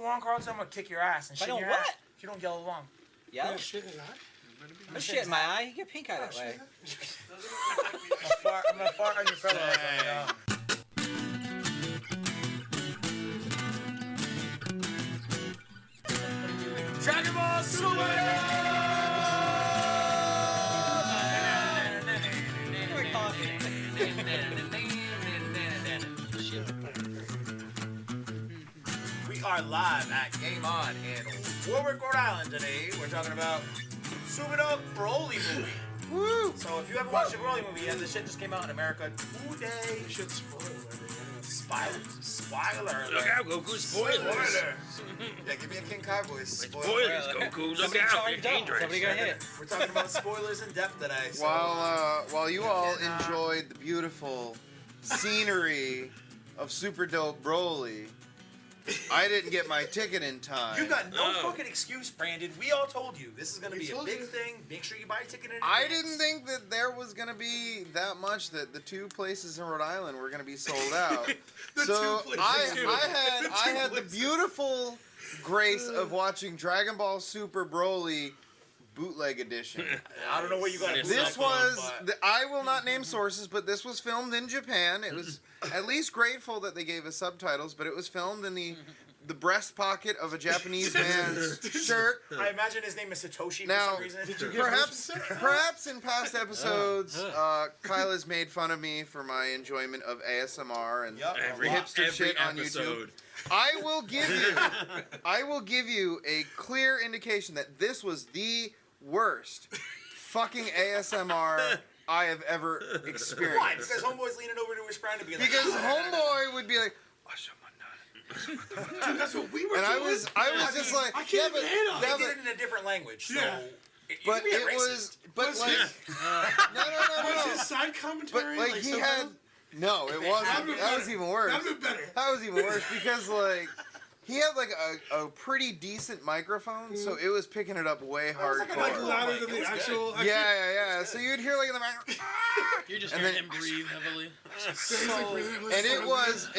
along, Carlton, I'm gonna kick your ass and shit in your what? ass. If you don't yell along. Yeah. Shit in his eye? No shit in my eye. You get pink eye that way. I'm gonna fart on your pillow. Dragon Ball Super! We are live at Game On in Warwick, Rhode Island today. We're talking about Super Dope Broly movie. Woo! So if you haven't watched the Broly movie yet, this shit just came out in America today. Shit, spoiler. Spoiler. Look out, Goku, spoilers. Yeah, give me a King Kai voice. Spoilers, Goku, look out, you're dangerous. Somebody got hit. We're talking about spoilers in depth today. So While you all enjoyed the beautiful scenery of Super Dope Broly, I didn't get my ticket in time. you got no fucking excuse, Brandon. We all told you this is gonna be a big thing. Make sure you buy a ticket in advance. I didn't think that there was gonna be that much that the two places in Rhode Island were gonna be sold out. So I had the beautiful grace of watching Dragon Ball Super Broly bootleg edition. I don't know where you got it. This was, I will not name sources, but this was filmed in Japan. It was at least grateful that they gave us subtitles, but it was filmed in the breast pocket of a Japanese man's shirt. I imagine his name is Satoshi Now, for some reason. perhaps in past episodes, Kyle has made fun of me for my enjoyment of ASMR and Every hipster shit on episode. YouTube. I will give you a clear indication that this was the worst fucking ASMR I have ever experienced. Why? Because Homeboy's leaning over to his friend to be like, Because Homeboy would be like, Dude, that's what we were and doing. I was just like, I can't even handle it. they did it in a different language. So Yeah. but you can be a it racist. was, but Was like, Was no. his side commentary? But like he had, no, it wasn't. That was even worse. That'd been better. That was even worse because like he had like a pretty decent microphone, so it was picking it up way Like hardcore. louder than the actual. Yeah. So you'd hear like in the back, You're just And hearing then- him breathe heavily. and it was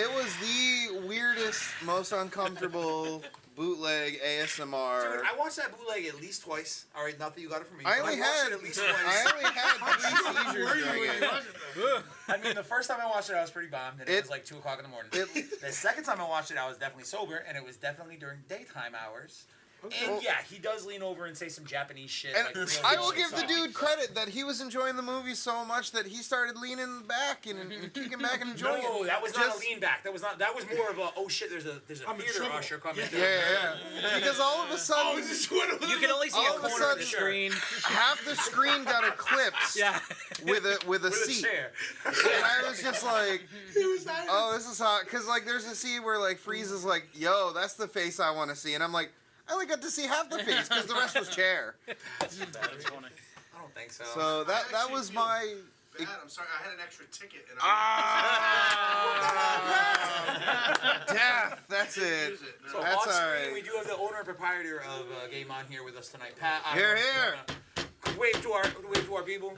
the weirdest, most uncomfortable bootleg ASMR. Dude, I watched that bootleg at least twice. All right, not that you got it from me. I but only watched had it at least twice. I only had 3 seizures during it. I mean, the first time I watched it, I was pretty bombed, and it was like 2 o'clock in the morning. The second time I watched it, I was definitely sober, and it was definitely during daytime hours. And yeah, he does lean over and say some Japanese shit. And like, real I good will shit, give the so- dude credit that he was enjoying the movie so much that he started leaning back and kicking back and enjoying it. No, that was not a lean back. That was more of a oh shit. There's a I'm in theater trouble. usher coming. Yeah. Because all of a sudden, You can only see All a of a corner of the sudden- screen. half the screen got eclipsed Yeah. with a With a seat. chair. And I was just like, oh, this is hot. Because, like, there's a scene where, like, Frieza's like, yo, that's the face I want to see. And I'm like, I only got to see half the face because the rest was chair. That's funny. I don't think so. So that was my... Bad. I'm sorry, I had an extra ticket. And Death. That's it. So That's off screen, all right. we do have the owner and proprietor of Game On here with us tonight, Pat. Here. Wave to our people.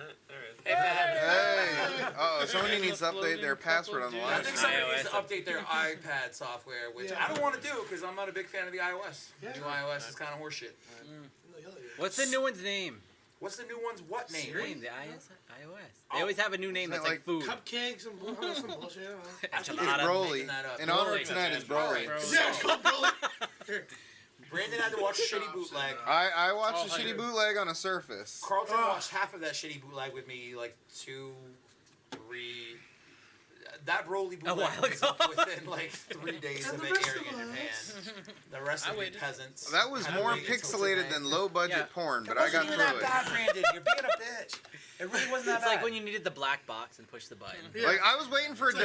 Hey, Pat. Hey. Oh, somebody needs to update their password on the I line. think somebody needs to update their iPad software, which I don't want to do because I'm not a big fan of the iOS. The new iOS is kind of horseshit. What's the new one's name? What's the new one's what name? The iOS. They always have a new name that's like food. Cupcakes and some bullshit. It's Enchilada. Broly. making that up. In honor of Broly. tonight is Broly. Yeah, it's called Broly. Brandon had to watch a shitty bootleg. I watched a shitty bootleg on a Surface. Carlton watched half of that shitty bootleg with me, like 2, 3. That Broly bootleg while was ago. up within like 3 days of it airing in Japan. The rest of the peasants. That was had to more wait until pixelated today. than low budget Yeah. porn, but It I wasn't got even through that it. bad, Brandon. You're being a bitch. It really wasn't that It's bad. like when you needed the black box and push the button. Like I was waiting for it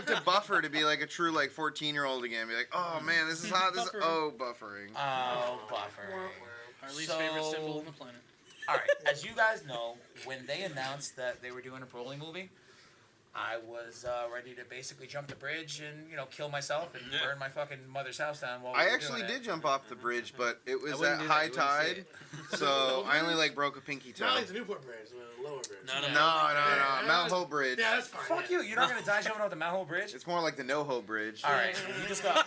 to buffer to be like a true like 14-year-old again. Be like, oh man, this is hot. This is buffering. Oh, buffer. Our least favorite symbol on the planet. All right, as you guys know, when they announced that they were doing a Broly movie, I was ready to basically jump the bridge and kill myself and burn my fucking mother's house down while we I were actually doing did it. jump off the bridge, but it was wouldn't at do that. high You wouldn't see tide, it. so I only like broke a pinky toe. Not like the Newport Bridge, the lower bridge. No, Mount Hope Bridge. Yeah, that's fine. Fuck you! You're not gonna die jumping off the Mount Hope Bridge. It's more like the No Ho Bridge. All right, you just got.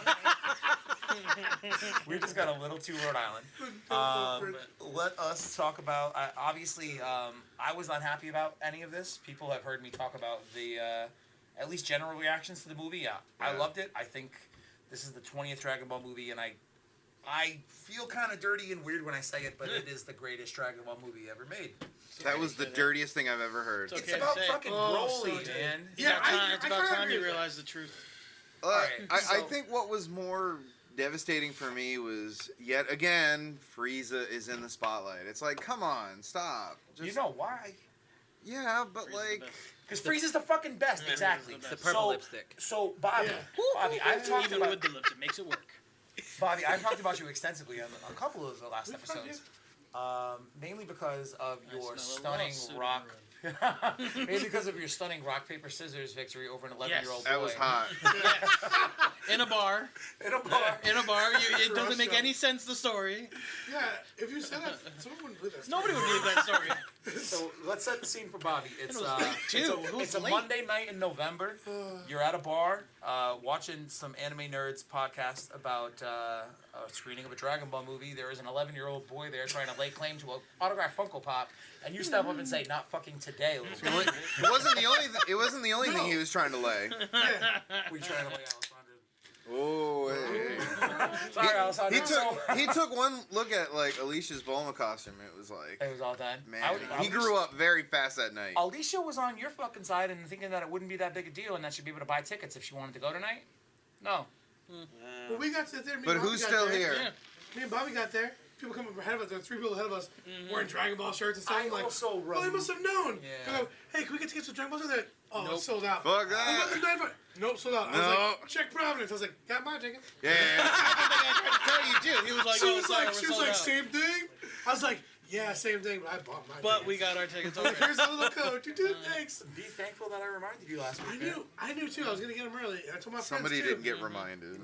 We just got a little too Rhode Island. Let us talk about. Obviously, I was not happy about any of this. People have heard me talk about the at least general reactions to the movie. Yeah, I loved it. I think this is the 20th Dragon Ball movie, and I feel kind of dirty and weird when I say it, but it is the greatest Dragon Ball movie ever made. That was the dirtiest thing I've ever heard. It's It's okay about to say. fucking Broly, man. It's about time you realize the truth. I think what was more devastating for me was, yet again, Frieza is in the spotlight. It's like, come on, stop. You know why? Yeah, but Frieza's like... the best. Because Frieza's the fucking best, exactly. It's the purple lipstick. So, Bobby, I've talked Even about... with the lips, it makes it work. Bobby, I've talked about you extensively on a couple of the last episodes. Mainly because of your stunning rock... Mainly because of your stunning rock, paper, scissors victory over an 11-year-old boy. That was hot. In a bar. In a bar. In a bar. It doesn't make any sense, the story. Yeah, if you said that, someone wouldn't believe that story. Nobody would believe that story. So let's set the scene for Bobby. It's It was late, too. It was it's a late. Monday night in November. You're at a bar watching some anime nerds podcast about a screening of a Dragon Ball movie. There is an 11-year-old boy there trying to lay claim to an autographed Funko Pop, and you step up and say, "Not fucking today, little boy." It wasn't the only. It wasn't the only thing he was trying to lay. We trying to lay Alessandro. Oh, hey. Sorry, Alessandro. He took one look at like Alicia's Bulma costume. It was like, It was all done. man, he grew up very fast that night. Alicia was on your fucking side and thinking that it wouldn't be that big a deal and that she'd be able to buy tickets if she wanted to go tonight. No. Well, we got to there. But who's still here? Yeah. Me and Bobby got there. People come up ahead of us. There were 3 people ahead of us wearing Dragon Ball shirts and stuff. I'm like, also well, they must have known. Yeah. I go, hey, can we get tickets to Dragon Ball? They're like, oh, Nope. it's sold out. Fuck What about the that. 9-5? Nope, sold out. I was No. like, check Providence. I was like, got my ticket. Yeah. I tried to tell you, too. He was like, She oh, was sorry, like, we're she was sold like, out. same thing. I was like, yeah, same thing, but I bought my But tickets. we got our tickets over. Here's a little code. You do, thanks. Be thankful that I reminded you last week. I knew too. I was gonna get them early. I told my Somebody friends too. didn't get reminded.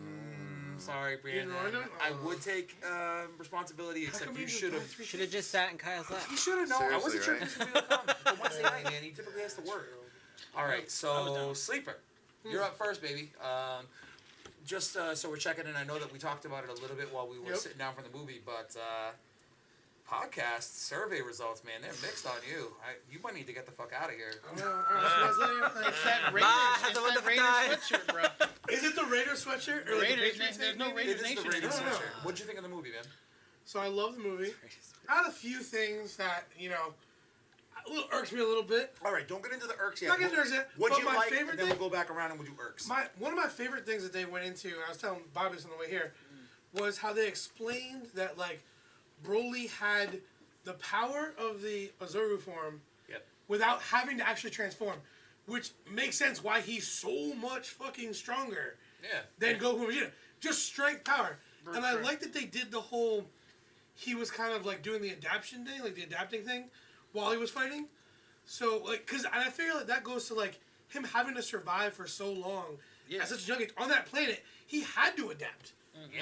Sorry, Brandon. know I I know? would take responsibility, except come you you just should buy have. 3 Should have just sat in Kyle's lap. You should have known. I wasn't Seriously, sure right? if this was going to come. It's a Wednesday night, man. He typically has to work. All right, so Sleeper, you're up first, baby. Just so we're checking in, I know that we talked about it a little bit while we were sitting down from the movie, but podcast survey results, man, they're mixed on you. You might need to get the fuck out of here. All right, It's that Raider, Bye. it's that Raider sweatshirt, bro. is it the Raider sweatshirt or Raiders, the Patriots there's no thing? Raiders It is Nation. the Raiders No, no. sweatshirt. What'd you think of the movie, man? So I love the movie. I had a few things that irks me a little bit. All right, don't get into the irks yet. Not getting irks yet, What'd but you my like, favorite and then thing- we'll go back around and we'll do irks. One of my favorite things that they went into, and I was telling Bobby this on the way here, was how they explained that like Broly had the power of the Azuru form without having to actually transform, which makes sense why he's so much fucking stronger than Goku and Vegeta. Just strength power. And I like that they did the whole, he was kind of like doing the adaptation thing, like the adapting thing, while he was fighting. So like, and I feel like that goes to like him having to survive for so long as such a young age on that planet. He had to adapt.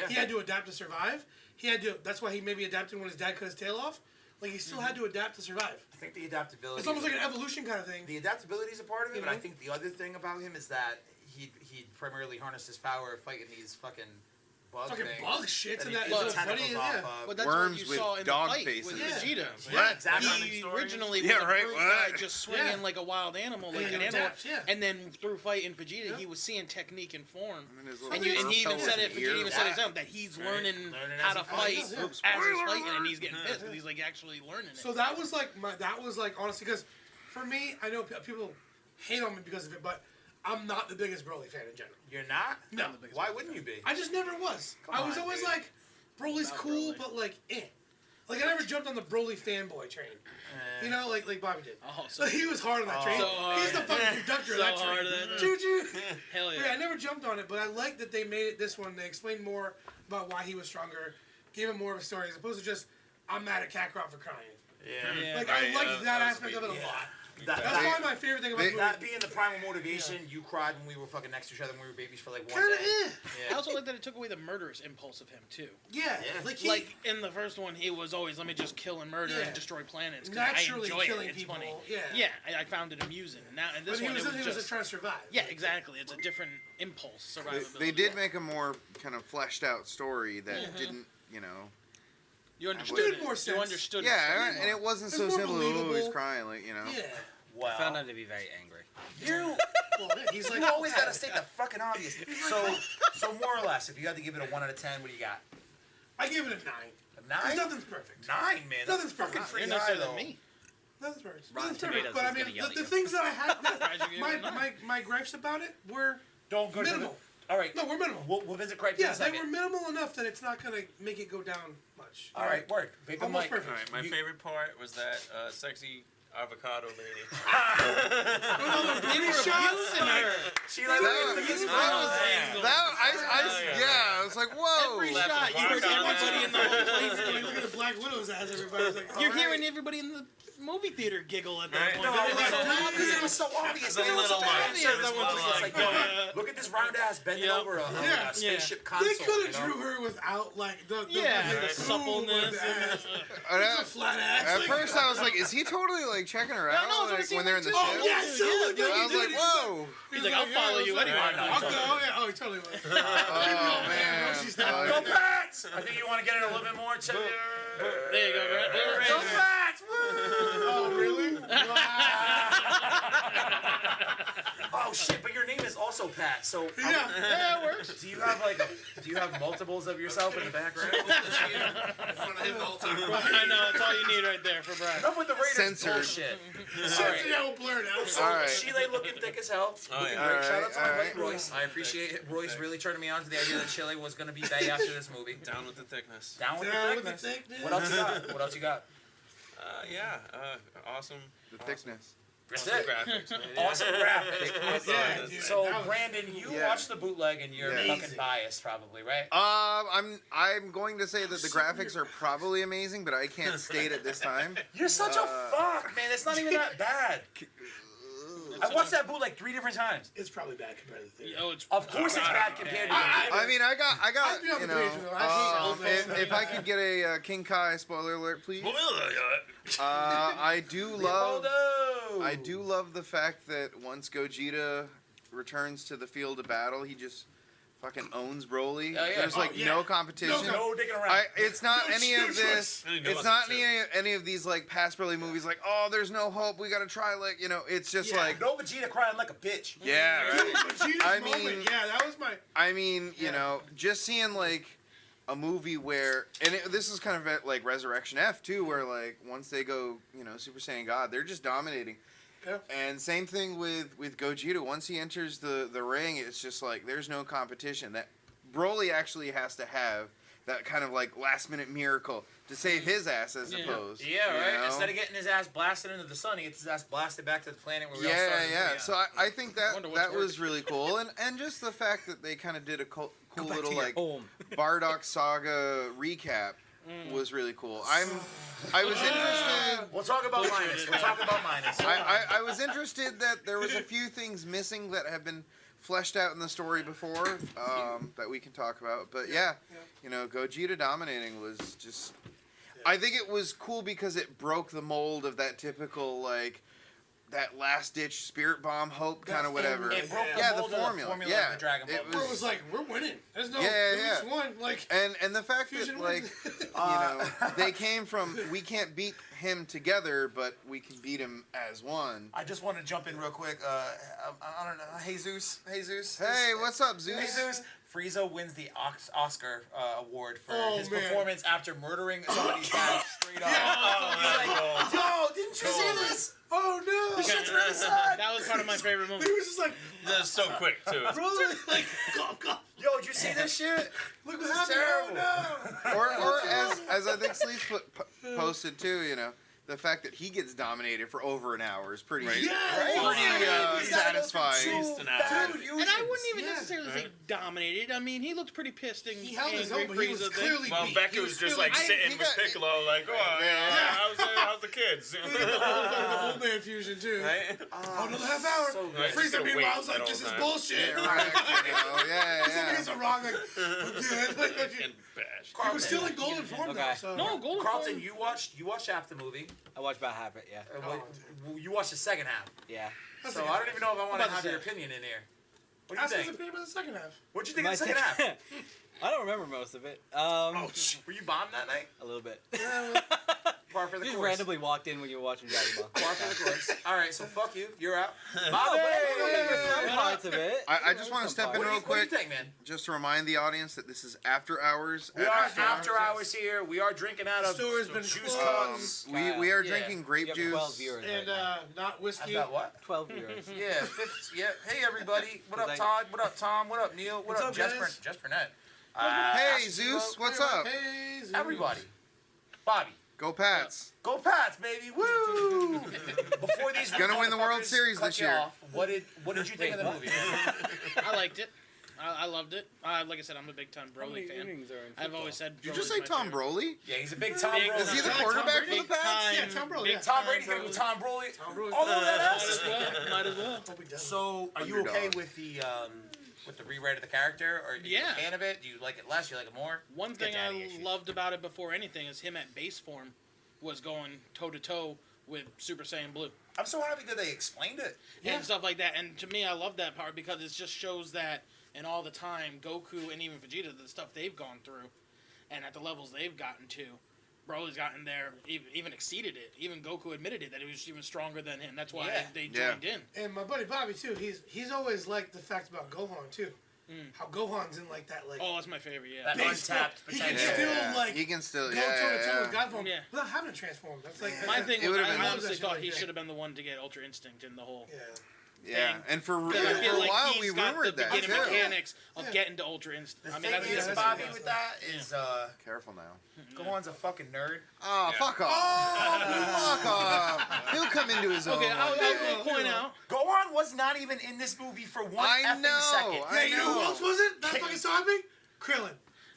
He had to adapt to survive. He had to. That's why he maybe adapted when his dad cut his tail off. Like he still had to adapt to survive. I think the adaptability. It's almost like an evolution kind of thing. The adaptability is a part of it, You but I know? think the other thing about him is that he primarily harnessed his power fighting these fucking bug Fucking things. bug shits and he that. gets the It's funny, tentacles yeah. off of. But that's Worms what you with saw in the dog fight faces. with Yeah. Vegeta. Yeah, exactly. He originally was Yeah, a right, brute what? guy just swinging like a wild animal, like And an he animal. adapts, yeah. And then through fighting Vegeta, Yeah. he was seeing technique and form. And his little And he even turtle said it. in the ear. Vegeta even said it himself that he's learning Learning how as to he fight fights. as he's fighting, and he's getting pissed because he's like actually learning it. So that was like honestly, because for me, I know people hate on me because of it, but I'm not the biggest Broly fan in general. You're not? No. Why wouldn't you be? I just never was. I was on, always dude. like, Broly's Not cool, Broly. but like, eh. Like I never jumped on the Broly fanboy train. You know, like Bobby did. Oh, So he was hard on that train. So hard. He's the fucking conductor So of that hard train. of that Choo choo. Hell Yeah, I never jumped on it, but I like that they made it this one. They explained more about why he was stronger, gave him more of a story as opposed to just I'm mad at Kakarot for crying. Yeah. Yeah. Like Right, I liked that that was aspect of it a sweet. lot. That's probably my favorite thing about the movie. That being the primal motivation, you cried when we were fucking next to each other when we were babies for like one Kinda day. I also like that it took away the murderous impulse of him too. Yeah. Like in the first one, he was always let me just kill and murder and destroy planets. 'Cause naturally I enjoy killing it. It's people. funny. Yeah. I found it amusing. Now and this But one, he was just just trying to survive. yeah, exactly. It's a different impulse. Survivability. They did make a more kind of fleshed out story that didn't, you know. You understood Made it. more You sense. understood it. Yeah, and it wasn't It's so more simple. Oh, believable. he's crying, like, you know. Yeah. Wow. I found him to be very angry. You He's like, you always gotta state the fucking obvious. So more or less, if you had to give it a 1 out of 10, what do you got? I give it a 9. A 9? 'Cause nothing's perfect. 9, man. Nothing's That's fucking perfect. pretty You're high, nicer though. than me. Nothing's perfect. Rotten Nothing's perfect. Tomatoes But I is mean, gonna yell at the you. things that I had, Surprised you gave it a 9. my gripes about it were Don't go minimal. All right. No, we're minimal. We'll visit Cripe in Yeah, a they second. were minimal enough that it's not gonna make it go down much. All right, word. Vapin Almost Mike. perfect. All right, my favorite part was that sexy avocado lady. They were abusing her. She like I was like, whoa. Every shot, you heard everybody in the whole place. Like, look at the Black Widow's ass. Everybody's like, You're all right. hearing everybody in the movie theater giggle at that Right. point. No, because it was so obvious. It's a little line. obvious. It was That one's a just line. Like, yo, look at this round ass bending Yep. over a Yeah. spaceship They console. could you have know? drew her without like the Yeah, the the suppleness. ass. And It's a flat ass. at like, first, I was like, is he totally like checking her out? no, it's what it like, seemed when they're in the like ship? too. Oh yeah, so Yeah, look, dude, I was like, whoa. He's like, I'll follow you yeah, anywhere. no, I'll totally. go. Yeah, oh, he totally will. Oh, man. She's Go not. Pats! I think you want to get it a little bit more. There you go, right? Go Pats! Woo! Oh really? Oh shit! But your name is also Pat. So Yeah. Yeah, it works. do you have multiples of yourself in the background? I know, that's all you need right there for Brian. Enough with the Raiders Censored. bullshit. Something that will blur it out. So All right. Chile looking thick as hell. Looking yeah. great. Shout out to my All buddy right. Royce. I appreciate it. Royce really turning me on to the idea that Chile was gonna be bae after this movie. Down with the thickness. Down with Down the with the thickness. thickness. What else you got? What else you got? Awesome. The thickness. That's Awesome it. graphics, man. Yeah. Awesome graphics. Yeah, dude, So that was- Brandon, you Yeah. watched the bootleg and you're Yeah. fucking biased, probably, right? I'm going to say that the graphics are probably amazing, but I can't state at this time. You're such a fuck, man. It's not even that bad. I watched that bootleg 3 different times. It's probably bad compared to the theater. Oh, it's Of course, it's bad compared to. I mean, I got, I'd be on you the know, page with them. I hate those if I could get a King Kai spoiler alert, please. I do love the fact that once Gogeta returns to the field of battle, he just fucking owns Broly. Oh, yeah. There's like yeah. no competition. No digging around. It's not No any of excuses. this. It's not any of these like past Broly movies. Like, oh, there's no hope. We gotta try. Like, you know, it's just like, no Vegeta crying like a bitch. yeah, right. Vegeta's I moment, mean- yeah, that was my. I mean, you know, just seeing like a movie where, and this is kind of at, like Resurrection F too, where like once they go, you know, Super Saiyan God, they're just dominating. Yeah. And same thing with Gogeta. Once he enters the ring, it's just like there's no competition. That Broly actually has to have that kind of like last minute miracle to save his ass, as opposed. Yeah, you right. know? Instead of getting his ass blasted into the sun, he gets his ass blasted back to the planet where we all Yeah, started. yeah. So I think Wonder that what's was really cool, and just the fact that they kind of did a cool Go back little to your like home. Bardock Saga recap was really cool. I was interested. We'll talk about minus. We'll talk about minus. I was interested that there was a few things missing that have been fleshed out in the story before that we can talk about. But yeah, you know, Gogeta dominating was just. I think it was cool because it broke the mold of that typical like. That last ditch spirit bomb hope kind of whatever. It broke the Yeah, mold the of formula. of Yeah, the Dragon Ball. it Bro was like, we're winning. There's no. Yeah, we yeah. just won. Like. And the fact Fusion that like wins. you know they came from we can't beat him together but we can beat him as one. I just want to jump in real quick. I don't know. Jesus. Hey, what's up, Zeus? Jesus. Frieza wins the Oscar award for his man. performance after murdering somebody's dad straight up. Oh, He's like, yo, didn't you see this? Oh no! This shit's really sad. That was part of my favorite movie. He was just like, That's so quick too. bro, like, cough. Yo, did you see this shit? Look what This is happened. terrible. Oh no! Or as I think Sleece posted too, you know, the fact that he gets dominated for over an hour is pretty, Yeah, pretty satisfying. Dude, And I wouldn't even necessarily say dominated. I mean, he looked pretty pissed and he held his angry own, but he was Frieza. clearly Well, beat. Becky He was just clearly like beat. sitting with Piccolo, like, how's the kids? He got the old man fusion too. Right? Oh, another half hour. So good. Frieza Just meanwhile wait was like, that this whole is time. bullshit. Yeah, Somebody hits a rock like, And bash. he was still in golden form though. Okay. So. No, Golden Carlton, Form. you watched half the movie. I watched about half it. Yeah. You watched the second half. Yeah. That's So okay. I don't even know if I want to about to have your say. opinion in here. What do you Ask his think? opinion about the second half. What'd you think My of the second half? I don't remember most of it. Were you bombed that night? A little bit. Par for the Just course. randomly walked in when you were watching Dragon Ball. Par for the course. All right, so fuck you. You're out. Oh, Bobby! but I remember some parts of it. I just want to step in What do real you quick, think, man? just to remind the audience that this is after hours. We are after hours here. We are drinking out of Store's been juice closed. cups. We are Yeah. drinking grape You have 12 juice. viewers And right now. not whiskey. About what? 12 viewers. Yeah, yeah. Hey everybody. What up, Like- Todd? What up, Tom? What up, Neil? What What's up, up, Jesper? guys? Jesper Net. Hey, Ashley Zeus, Kilo. what's up? Hey, Zeus. Everybody. Bobby. Go Pats. Go Pats, baby! Woo! Before these Gonna win the World motherfuckers Series cut this you year. off, what did you think of the movie? I liked it. I loved it. Like I said, I'm a big Tom Broly fan. I've always said. Did you Broly's just say my Tom favorite. Broly? Yeah, he's a big Tom Big- Broly. Is he the Tom quarterback Brady? for the Pats? Yeah, Tom Broly. Big Yeah. Tom Brady here with Tom Broly. Tom Broly. All over that Might ass. as well. Might as well. Hope he doesn't. So, are you Underdog. okay with the rewrite of the character, or are you Yeah. a fan of it? Do you like it less? Do you like it more? One Get thing daddy I issues. loved about it before anything is him at base form was going toe to toe with Super Saiyan Blue I'm so happy that they explained it. and stuff like that. And to me, I love that part because it just shows that in all the time Goku and even Vegeta, the stuff they've gone through, and at the levels they've gotten to, Broly's gotten there, even exceeded it. Even Goku admitted it that he was even stronger than him. That's why Yeah. they joined in. And my buddy Bobby too. He's always liked the fact about Gohan too. How Gohan's in like that Oh, that's my favorite. Yeah. That base untapped form. He can potential. still like He can still, go toe to toe with yeah. God form Yeah. without having to transform. That's like My thing It was, would've been- I I love honestly that shit thought like he that. should have been the one to get Ultra Instinct in the whole. Yeah. Yeah, thing. and for a Because I feel like while he's we got the rumored that beginning too. mechanics of Yeah. getting to Ultra Instinct. The I mean, thing that's is, that's Bobby, what with that is Careful now. Gohan's a fucking nerd. Oh, Yeah. fuck off. Fuck off. He'll come into his own. Okay, one day. I will point out. Gohan was not even in this movie for one I effing know, second. I You know who know. else was it? That fucking saw me? Krillin.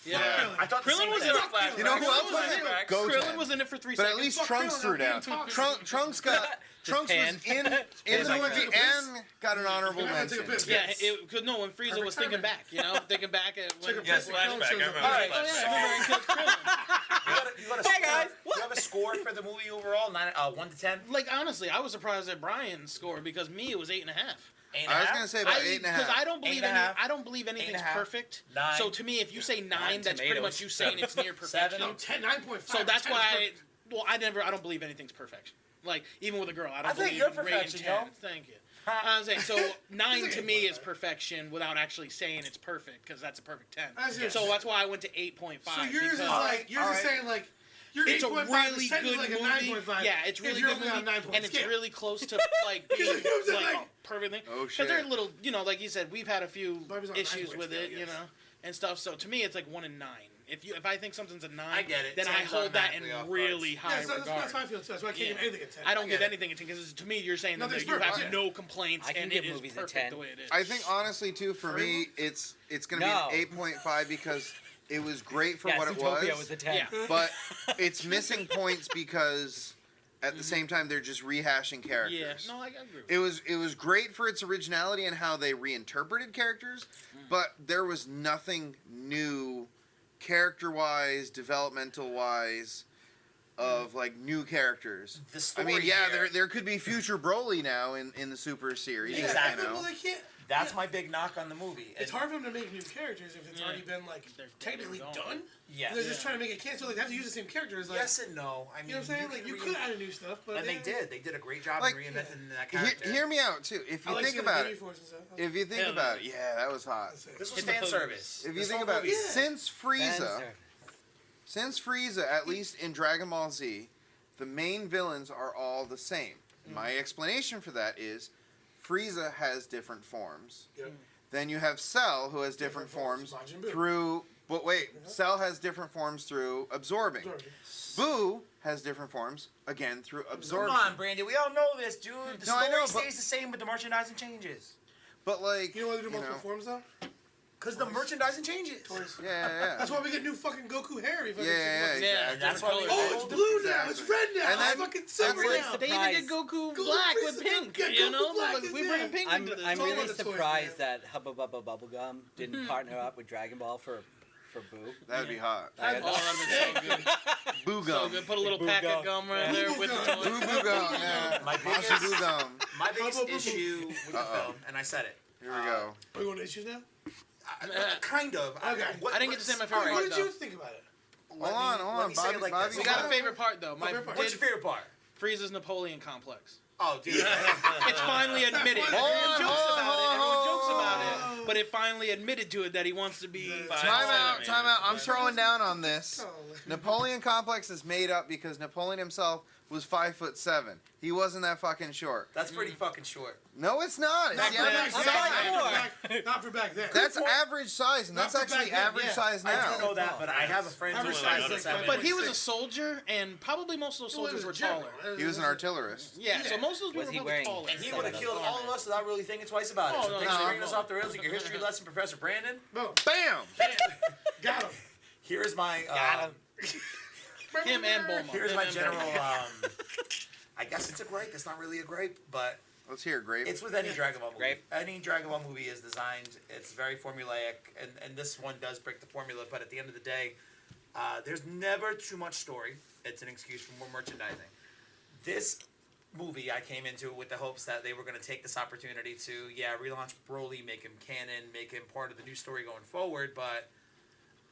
Yeah. Krillin. I thought the Krillin same was thing. in it. Flashback. You know who Krillin else was in it? Flashback. Goten. Krillin was in it for 3 But seconds. at least Fuck Trunks Krillin, threw I'm down. being toxic. Trunks got Trunks was in the Yeah. movie and got an honorable Remember, take a mention. piss. Yeah, because no, when Frieza Perfect was thinking timing. back, thinking back at when. Took a Yes, piss and Krillin flashback. I shows up. remember. Alright, Oh yeah, so- I remember he killed Krillin. You got a Hey, score, guys. you have a score for the movie overall? 1 to 10? Like honestly, I was surprised at Brian's score because me it was 8.5. 8.5? I was gonna say about 8.5. Because I don't believe 8.5. I don't believe anything's 8.5. perfect. 9. So to me, if you say 9, that's pretty tomatoes. much you saying it's near perfection. 7. 10, 9.5. So that's 10 is why, perfect. I don't believe anything's perfection. Like even with a girl, I don't I think believe you're rating perfection, 10. yo. Thank you. I'm saying so 9 to me is perfection without actually saying it's perfect because that's a perfect 10. I see what So you're that's why I went to 8.5. So yours is because like, you're just Alright. saying like, your it's a 8.5 really is technically good like a movie. 9.5. Yeah, it's if really you're good only on movie, 9 and it's scale. really close to like being Because it was like like- perfectly. Oh, Because they're shit. little, like you said, we've had a few Bobby's on issues 9 with scale, it, yes. and stuff. So to me, it's like 1 and 9. If I think something's a 9, I get it. then I 10's hold that in automatically off really cards. high Yeah, so that's regard. how I feel too. That's why I can't give anything a 10. I don't I give get it. anything a 10 because to me, you're saying that Nothing's you have perfect. no complaints I can and give it is movies a perfect 10. the way it is. I think honestly too, for me, it's gonna No. be an 8.5 because it was great for Yeah, what it Zootopia was, was a 10. Yeah. but it's missing points because at the same time they're just rehashing characters. Yeah, no, I agree. With It was great for its originality and how they reinterpreted characters, but there was nothing new, character-wise, developmental-wise, of like new characters. The I story mean, yeah, here- there could be future Broly now in the Super series. Exactly. You know? Well, they can't. That's yeah. my big knock on the movie. It's And- hard for them to make new characters if it's Yeah. already been like They're technically gone. done. Yes. They're just trying to make it cancel. Like they have to use the same characters. Like, Yes and no. I mean, you know what I'm saying? Like you could add new stuff, but And they did. They did a great job Like, in reinventing that He- character. hear me out too. If I you like think seeing the about baby it, force and stuff. if you think Hell about it, yeah, that was hot. This was Hit the fan pose. service. If you This think whole about it, movie- since Frieza, Fans since Frieza, at least in Dragon Ball Z, the main villains are all the same. My explanation for that is Frieza has different forms. Yep. Then you have Cell, who has different Different forms, forms Majin Buu. through. But wait, Cell has different forms through absorbing. Boo has different forms, again, through absorption. Come on, Brandon. We all know this, dude. The story I know, but- stays the same, but the merchandising changes. But, like, You know why they do multiple forms, though? Because the merchandising changes. Toys. Yeah. That's why we get new fucking Goku hair. Yeah, Yeah, That's why we Oh, it's blue now. It's red now. And It's then- fucking silver and, like, now. They even did Goku black with pink. Yeah, You Goku know, Black like, is we there. bring pink I'm into this. I'm all really about the toys, surprised man. that Hubba Bubba Bubblegum didn't partner up with Dragon Ball for Boo. That'd be hot. Oh, that'd be so good. Boo So gum. good. Put a little Boo pack gum. of gum right Boo there Boo with the gum. toy. Boo gum, yeah. My Masha biggest- Boo gum. My biggest Bubble, boo, boo. issue with the film, and I said it. Here we go. Are we going to issues now? Kind of. Okay. I didn't get to say my All favorite right, part, what did though. you think about it? Hold on. Say it Bobby, like this. We got a favorite part, though. My favorite part. What's your favorite part? Frieza's Napoleon complex. Oh, dude. It's finally admitted. Everyone jokes about it. Everyone jokes about Oh. it. But it finally admitted to it that he wants to be. Time out. I'm throwing down on this. Oh, Napoleon complex is made up because Napoleon himself was 5'7". He wasn't that fucking short. That's pretty fucking short. No, it's not. It's Not the for average back size. then. Not for back then. That's average size, and Not that's for back actually then, average yeah. size I now. do know that, but I have a friend Average who's size is 5'7". like But he was a soldier, and probably most of those soldiers were taller. He was an artillerist. Yeah, so most of those Was people he were wearing- taller. And he would have killed all of us without really thinking twice about it. Oh, So no, thanks for no, bringing us no. off the rails with your history lesson, Professor Brandon. Boom. Bam! Got him. Here's my Him and Bulma. here's Him my and general. Bulma. I guess it's a grape. It's not really a grape, but Let's hear it, Grape. it's with any Dragon Ball movie. Grape. Any Dragon Ball movie is designed. It's very formulaic, and this one does break the formula. But at the end of the day, there's never too much story. It's an excuse for more merchandising. This movie, I came into it with the hopes that they were going to take this opportunity to, relaunch Broly, make him canon, make him part of the new story going forward, but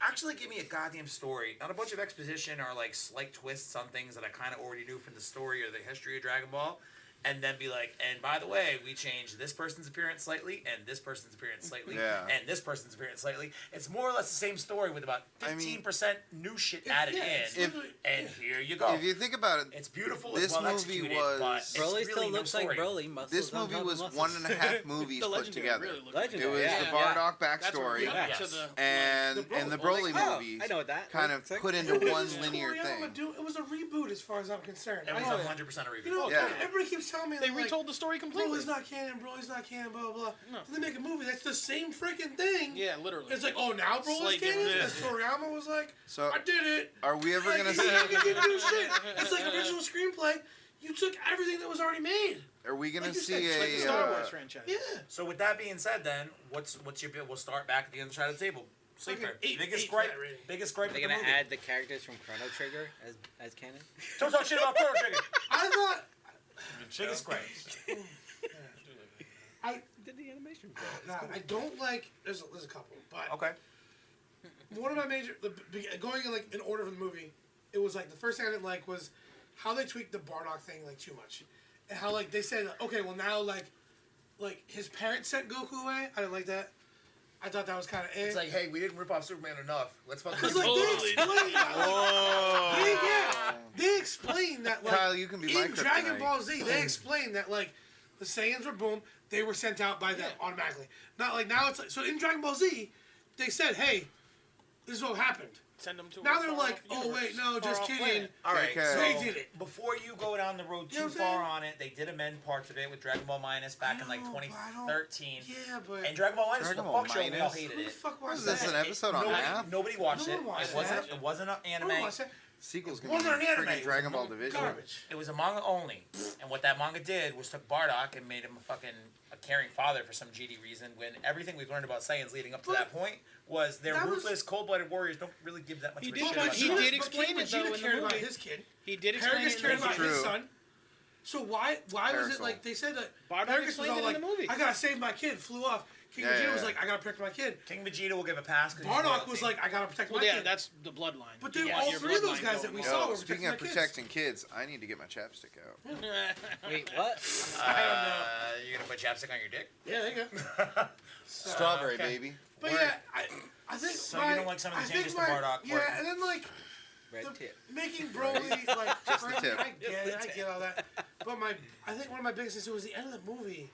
actually give me a goddamn story. Not a bunch of exposition or, like, slight twists on things that I kind of already knew from the story or the history of Dragon Ball. And then be like, and by the way, we changed this person's appearance slightly, and this person's appearance slightly, Yeah. and this person's appearance slightly. It's more or less the same story with about 15% new shit added it's in. literally- And here you go. If you think about it, It's beautiful. This It's well movie executed, was- but it's Broly really still no looks like story. Broly. Muscles this on movie top of was muscles. 1.5 movies The put Legendary together. really looked Legendary. It was Yeah, the yeah. Bardock That's where backstory we got Yes. to the and The the Broly. Broly Oh, movies I know what that. kind of looks like. put into It was one a linear Toriyama thing. It was a reboot as far as I'm concerned. It was I- 100% a review. You know, Yeah. everybody keeps telling me They like, retold the story completely. Broly's not canon, blah, blah, blah. No. Then they make a movie that's the same freaking thing. Yeah, literally. It's like, oh, now Broly's Slight canon? difference. Because Toriyama was like, So, I did it. are we ever Like, gonna you see? didn't do shit. It's like original screenplay. You took everything that was already made. Are we gonna Like you see said, Like the a? Star Wars franchise. Yeah. So with that being said, then what's your bit? We'll start back at the other side of the table. Sleeper. Fucking eight Biggest for gripe. that rating. Biggest gripe. Are they with the gonna movie. add the characters from Chrono Trigger as canon? Don't talk shit about Chrono Trigger. I thought, Biggest gripe. Did the animation for it. God, I don't like, there's a couple, but Okay. one of my major, going in order of the movie, it was like the first thing I didn't like was how they tweaked the Bardock thing like too much, and how like they said, okay, well now like his parents sent Goku away. I didn't like that. I thought that was kind of It's like, hey, we didn't rip off Superman enough. Let's fucking. Because like they explained that, they explained that like Kyle, you can be my in Dragon kryptonite. Ball Z, they explained that like the Saiyans were boom, they were sent out by them automatically. Not like now it's like so in Dragon Ball Z, they said, hey, this is what happened. Send them to Now a they're far like, off oh universe, wait, no, far just off kidding. planet. All right, Okay. so They did it. before you go down the road You know too what I'm far saying? on it, they did amend parts of it with Dragon Ball Minus back in like I know, but I don't- 2013. Yeah, but And Dragon Ball Minus was Dragon a Ball fuck show. We all Minus? hated who the it. fuck What watched is this, that? an episode on math? Nobody watched No it. one watched It wasn't. that. It wasn't an No one anime. watched that. Sequel's gonna Wasn't be an anime. freaking Dragon Ball Division. Garbage. It was a manga only, and what that manga did was took Bardock and made him a caring father for some GD reason. When everything we've learned about Saiyans leading up to that point was they're That was- ruthless, cold-blooded warriors. Don't really give that much. He of a did shit put- about he them. did explain it, though, in the cared about movie. his kid. He did explain Paragus it. cared in the about True. his son. So why was it Parasaur. like they said that Bardock Paragus was explained all it in like, the movie. I gotta save my kid, flew off. King Yeah, Vegeta yeah, was yeah. like, I gotta protect my kid. King Vegeta will give a pass. 'cause he's Bardock royalty. was like, I gotta protect Well, my yeah, kid. that's the bloodline. But You they, got all your three of those bloodline guys that going we on. saw Yo, were speaking of protecting protecting kids, I need to get my chapstick out. Wait, what? You're gonna put chapstick on your dick? Yeah, there you go. Strawberry, okay. baby. But Word. yeah, I think So my, you don't like some of the I think changes to my- Bardock? Yeah, Word. and then like Red the, tip. making Broly like Just the friendly, tip. I get all that. But I think one of my biggest issues was the end of the movie.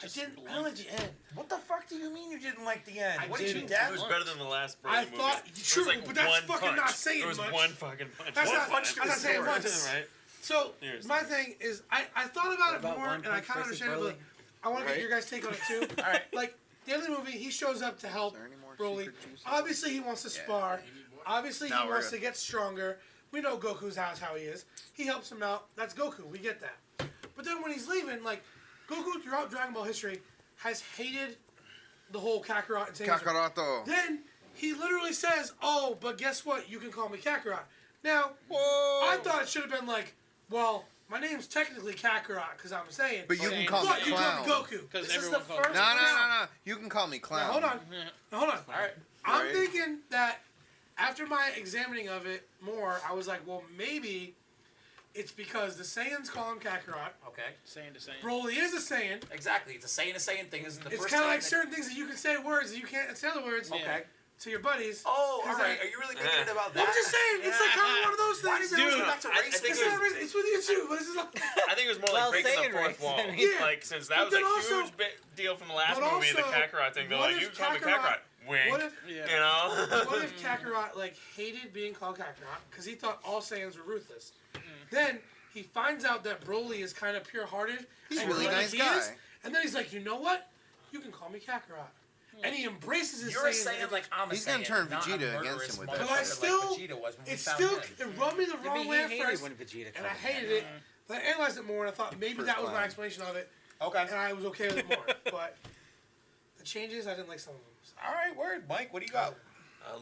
I didn't like the end. What the fuck do you mean you didn't like the end? I What did. did you It was better than the last Broly I movie. thought It true, was like but that's one fucking punch. not saying It was much. one fucking punch. That's One not, punch to I'm the not saying sword. much. Right? So Seriously. my thing is, I thought about it more, and I kind of understand it, but I want to get Right. your guys' take on it too. All right. Like the end of the movie, he shows up to help Is there any more Broly. secret juices? Obviously, he wants to spar. Obviously, No, he we're wants good. to get stronger. We know Goku's how he is. He helps him out. That's Goku. We get that. But then when he's leaving, like Goku throughout Dragon Ball history has hated the whole Kakarot and Saiyan. Kakaroto. Then he literally says, "Oh, but guess what? You can call me Kakarot." Now, Whoa. I thought it should have been like, "Well, my name's technically Kakarot because I'm a Saiyan, But you can call me but you call me Clown. Goku." Because This is everyone the calls first- No. You can call me Clown. Now, hold on. Now, hold on. All right. I'm Right. thinking that after my examining of it more, I was like, well, maybe it's because the Saiyans call him Kakarot. Okay. saying to saying. Broly is a Saiyan. Exactly. It's a saying thing. Isn't the It's first kind of time like certain things that you can say words that you can't say other words Okay. to your buddies. Oh, all Is right. that- Are you really making it about that? I'm just saying, it's like kind of one of those Why things. does it always Dude, go back to I race? think It's, it was- not, it's with you too, but it's just like, I think it was more Well, like breaking Saiyan the fourth race, wall. I mean- Yeah. Like, since that But was a then also- huge deal from the last but movie, the also, Kakarot thing. They're what like, if you call me Kakarot- Kakarot. Wink. what if Yeah. You know? what if Kakarot like hated being called Kakarot because he thought all Saiyans were ruthless? Then he finds out that Broly is kind of pure-hearted. He's a and really like nice he guy. is, and then he's like, you know what? You can call me Kakarot. And he embraces his You're a Saiyan. Saiyan like I'm a He's gonna Saiyan, turn not a Vegeta against murderous him with motherfucker that. But I still, like Vegeta was when we it's found still, him. it rubbed me the Yeah, wrong but way he at hated first, when Vegeta and I called him hated it. But I analyzed it more, and I thought maybe First that was my clown. explanation of it, Okay. and I was okay with it more. But the changes, I didn't like some of them. So. All right, word, Mike. What do you got?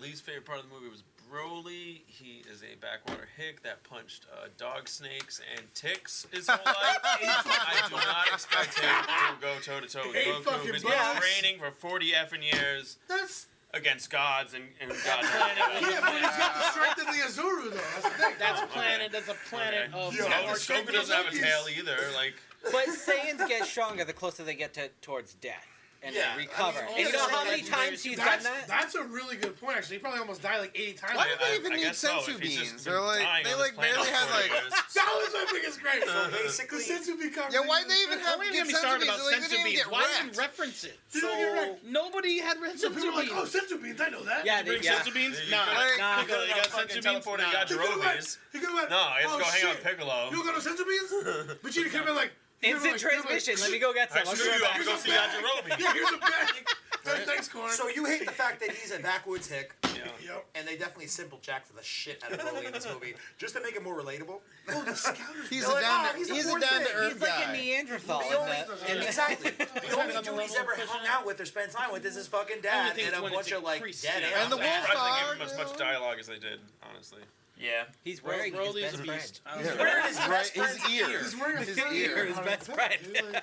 Least favorite part of the movie was Broly. He is a backwater hick that punched dog snakes and ticks his whole life. I do not expect him to go toe to toe with 8 Goku, fucking who's bucks. been training for 40 effing years That's against gods and gods. yeah, but he's got the strength of the Azuru though. That's the thing. That's a planet of Yeah, Yeah, the Goku strength doesn't have a monkeys. tail either. Like, But Saiyans get stronger the closer they get towards death. And Yeah, they recover. I mean, and you know how many that's- times he's done That's, that? that's a really good point. Actually, he probably almost died like 80 times. Why do I- they even I need guess so, sensu if he's just beans? been They're like dying they on like this planet barely had for like. 40 years. That was my biggest gripe. So The basically, sensu bean Yeah, why conversation they even is- have Don't to even get get me sensu started beans? about Like, they sensu didn't beans. get Why even wrapped. reference it? Did you get wrecked? Nobody had So sensu people were like, oh, beans. sensu beans, I know that. Yeah, Bring yeah. sensu beans? You Nah, could've- nah. you could've You got fucking sensu beans? teleported Nah. and got He could've went- Yajirobe's. he could've went, No, it's oh, go hang out shit. with Piccolo. You got no sensu beans? Vegeta could have been like, Instant transmission. Let me go get some. I I'll should be right you back. go see Yajirobe. yeah, here's a bag. Thanks, Corn. so you hate the fact that he's a backwoods hick, Yeah. Yep. and they definitely simple jacked the shit out of Broly in this movie just to make it more relatable. Oh, the scouters. He's They're a like, down oh, to he's a he's a poor down to thing. earth He's like a guy. Neanderthal. The only, Yeah. exactly. The only on the dude he's level ever of hung pushing out with or spent time with is his fucking dad thing and is a when bunch it's of like increased, dead you know? animals. And the I'm wolf surprised they dog. gave him as much dialogue as they did, honestly. Yeah. He's wearing his Broly's best a friend. beast. He's Wearing his Right, best his friend's ear. He's wearing a His fake ear. ear. His best friend.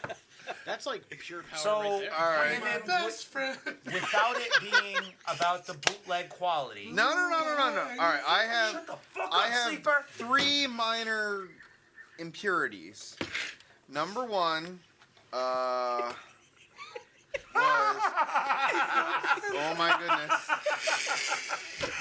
That's like pure power So, right there. All right. My best friend. without it being about the bootleg quality. No. All right, Shut the fuck I up, have sleeper. 3 minor impurities. Number 1 was oh my goodness.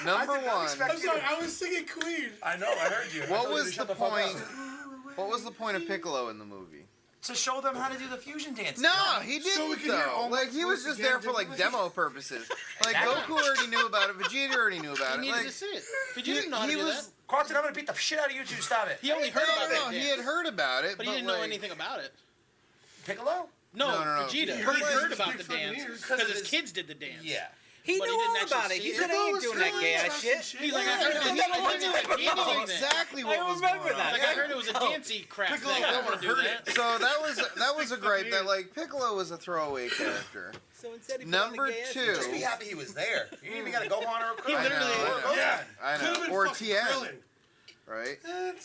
Number I did not 1. expect I'm sorry, I was singing Queen. I know, I heard you. I What told you to was shut the fuck point? up. What was the point of Piccolo in the movie? To show them how to do the fusion dance. No, he didn't So we can hear all though. Like my he was voice just again there for like differently? demo purposes. Like Exactly. Goku already knew about it. Vegeta already knew about He it. needed Like to see it. But you didn't know how to he do was. that. Carlton, I'm gonna beat the shit out of you two. Stop it. He only heard about No, that he dance. had heard about it, But he didn't know like, anything about it. Piccolo? No, No. Vegeta. He He heard heard his about big the fucking dance ears. because of his his- kids did the dance. Yeah. He But knew he didn't all actually about it. He see said it. I ain't doing that gay ass shit. He's like, I heard Yeah, the yeah, I heard yeah, the yeah. dancing thing. exactly what I was remember going on. that. Like I heard it was a dancey crap Piccolo thing. I don't want to do overheard that. So that was a gripe that like Piccolo was a throwaway character. So instead he put on the Number gay ass 2. Just be happy he was there. You didn't even gotta go on or a He Krillin. literally- I know. Yeah. I Could've know. been Or fucking Tien, Krillin. right?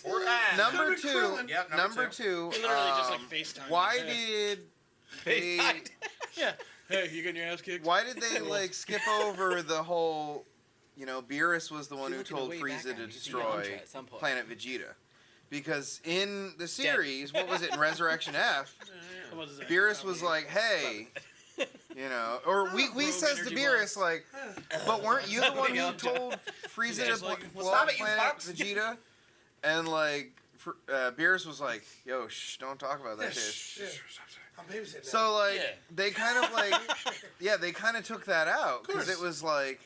Or Ann. Number Could've been 2. Krillin. Yep, Number 2. He literally just like FaceTime. Why Yeah. did they? FaceTime. Yeah. Hey, you getting your ass kicked? Why did they like skip over the whole? You know, Beerus was the one who Looking told way back Frieza on to it. He's destroy gonna at some point. Planet Vegeta, because in the series, what was it in Resurrection F? What is that? Beerus was like, "Hey." You know, or we Rogue says to energy Beerus like, but weren't you the one who Something told Frieza Just to like, blow stop up it, you Planet fox. Vegeta? And like, Beerus was like, "Yo, shh, don't talk about Yeah, that shit." shh, yeah. I'm babysitting. So like Yeah. they kind of like they kind of took that out because it was like,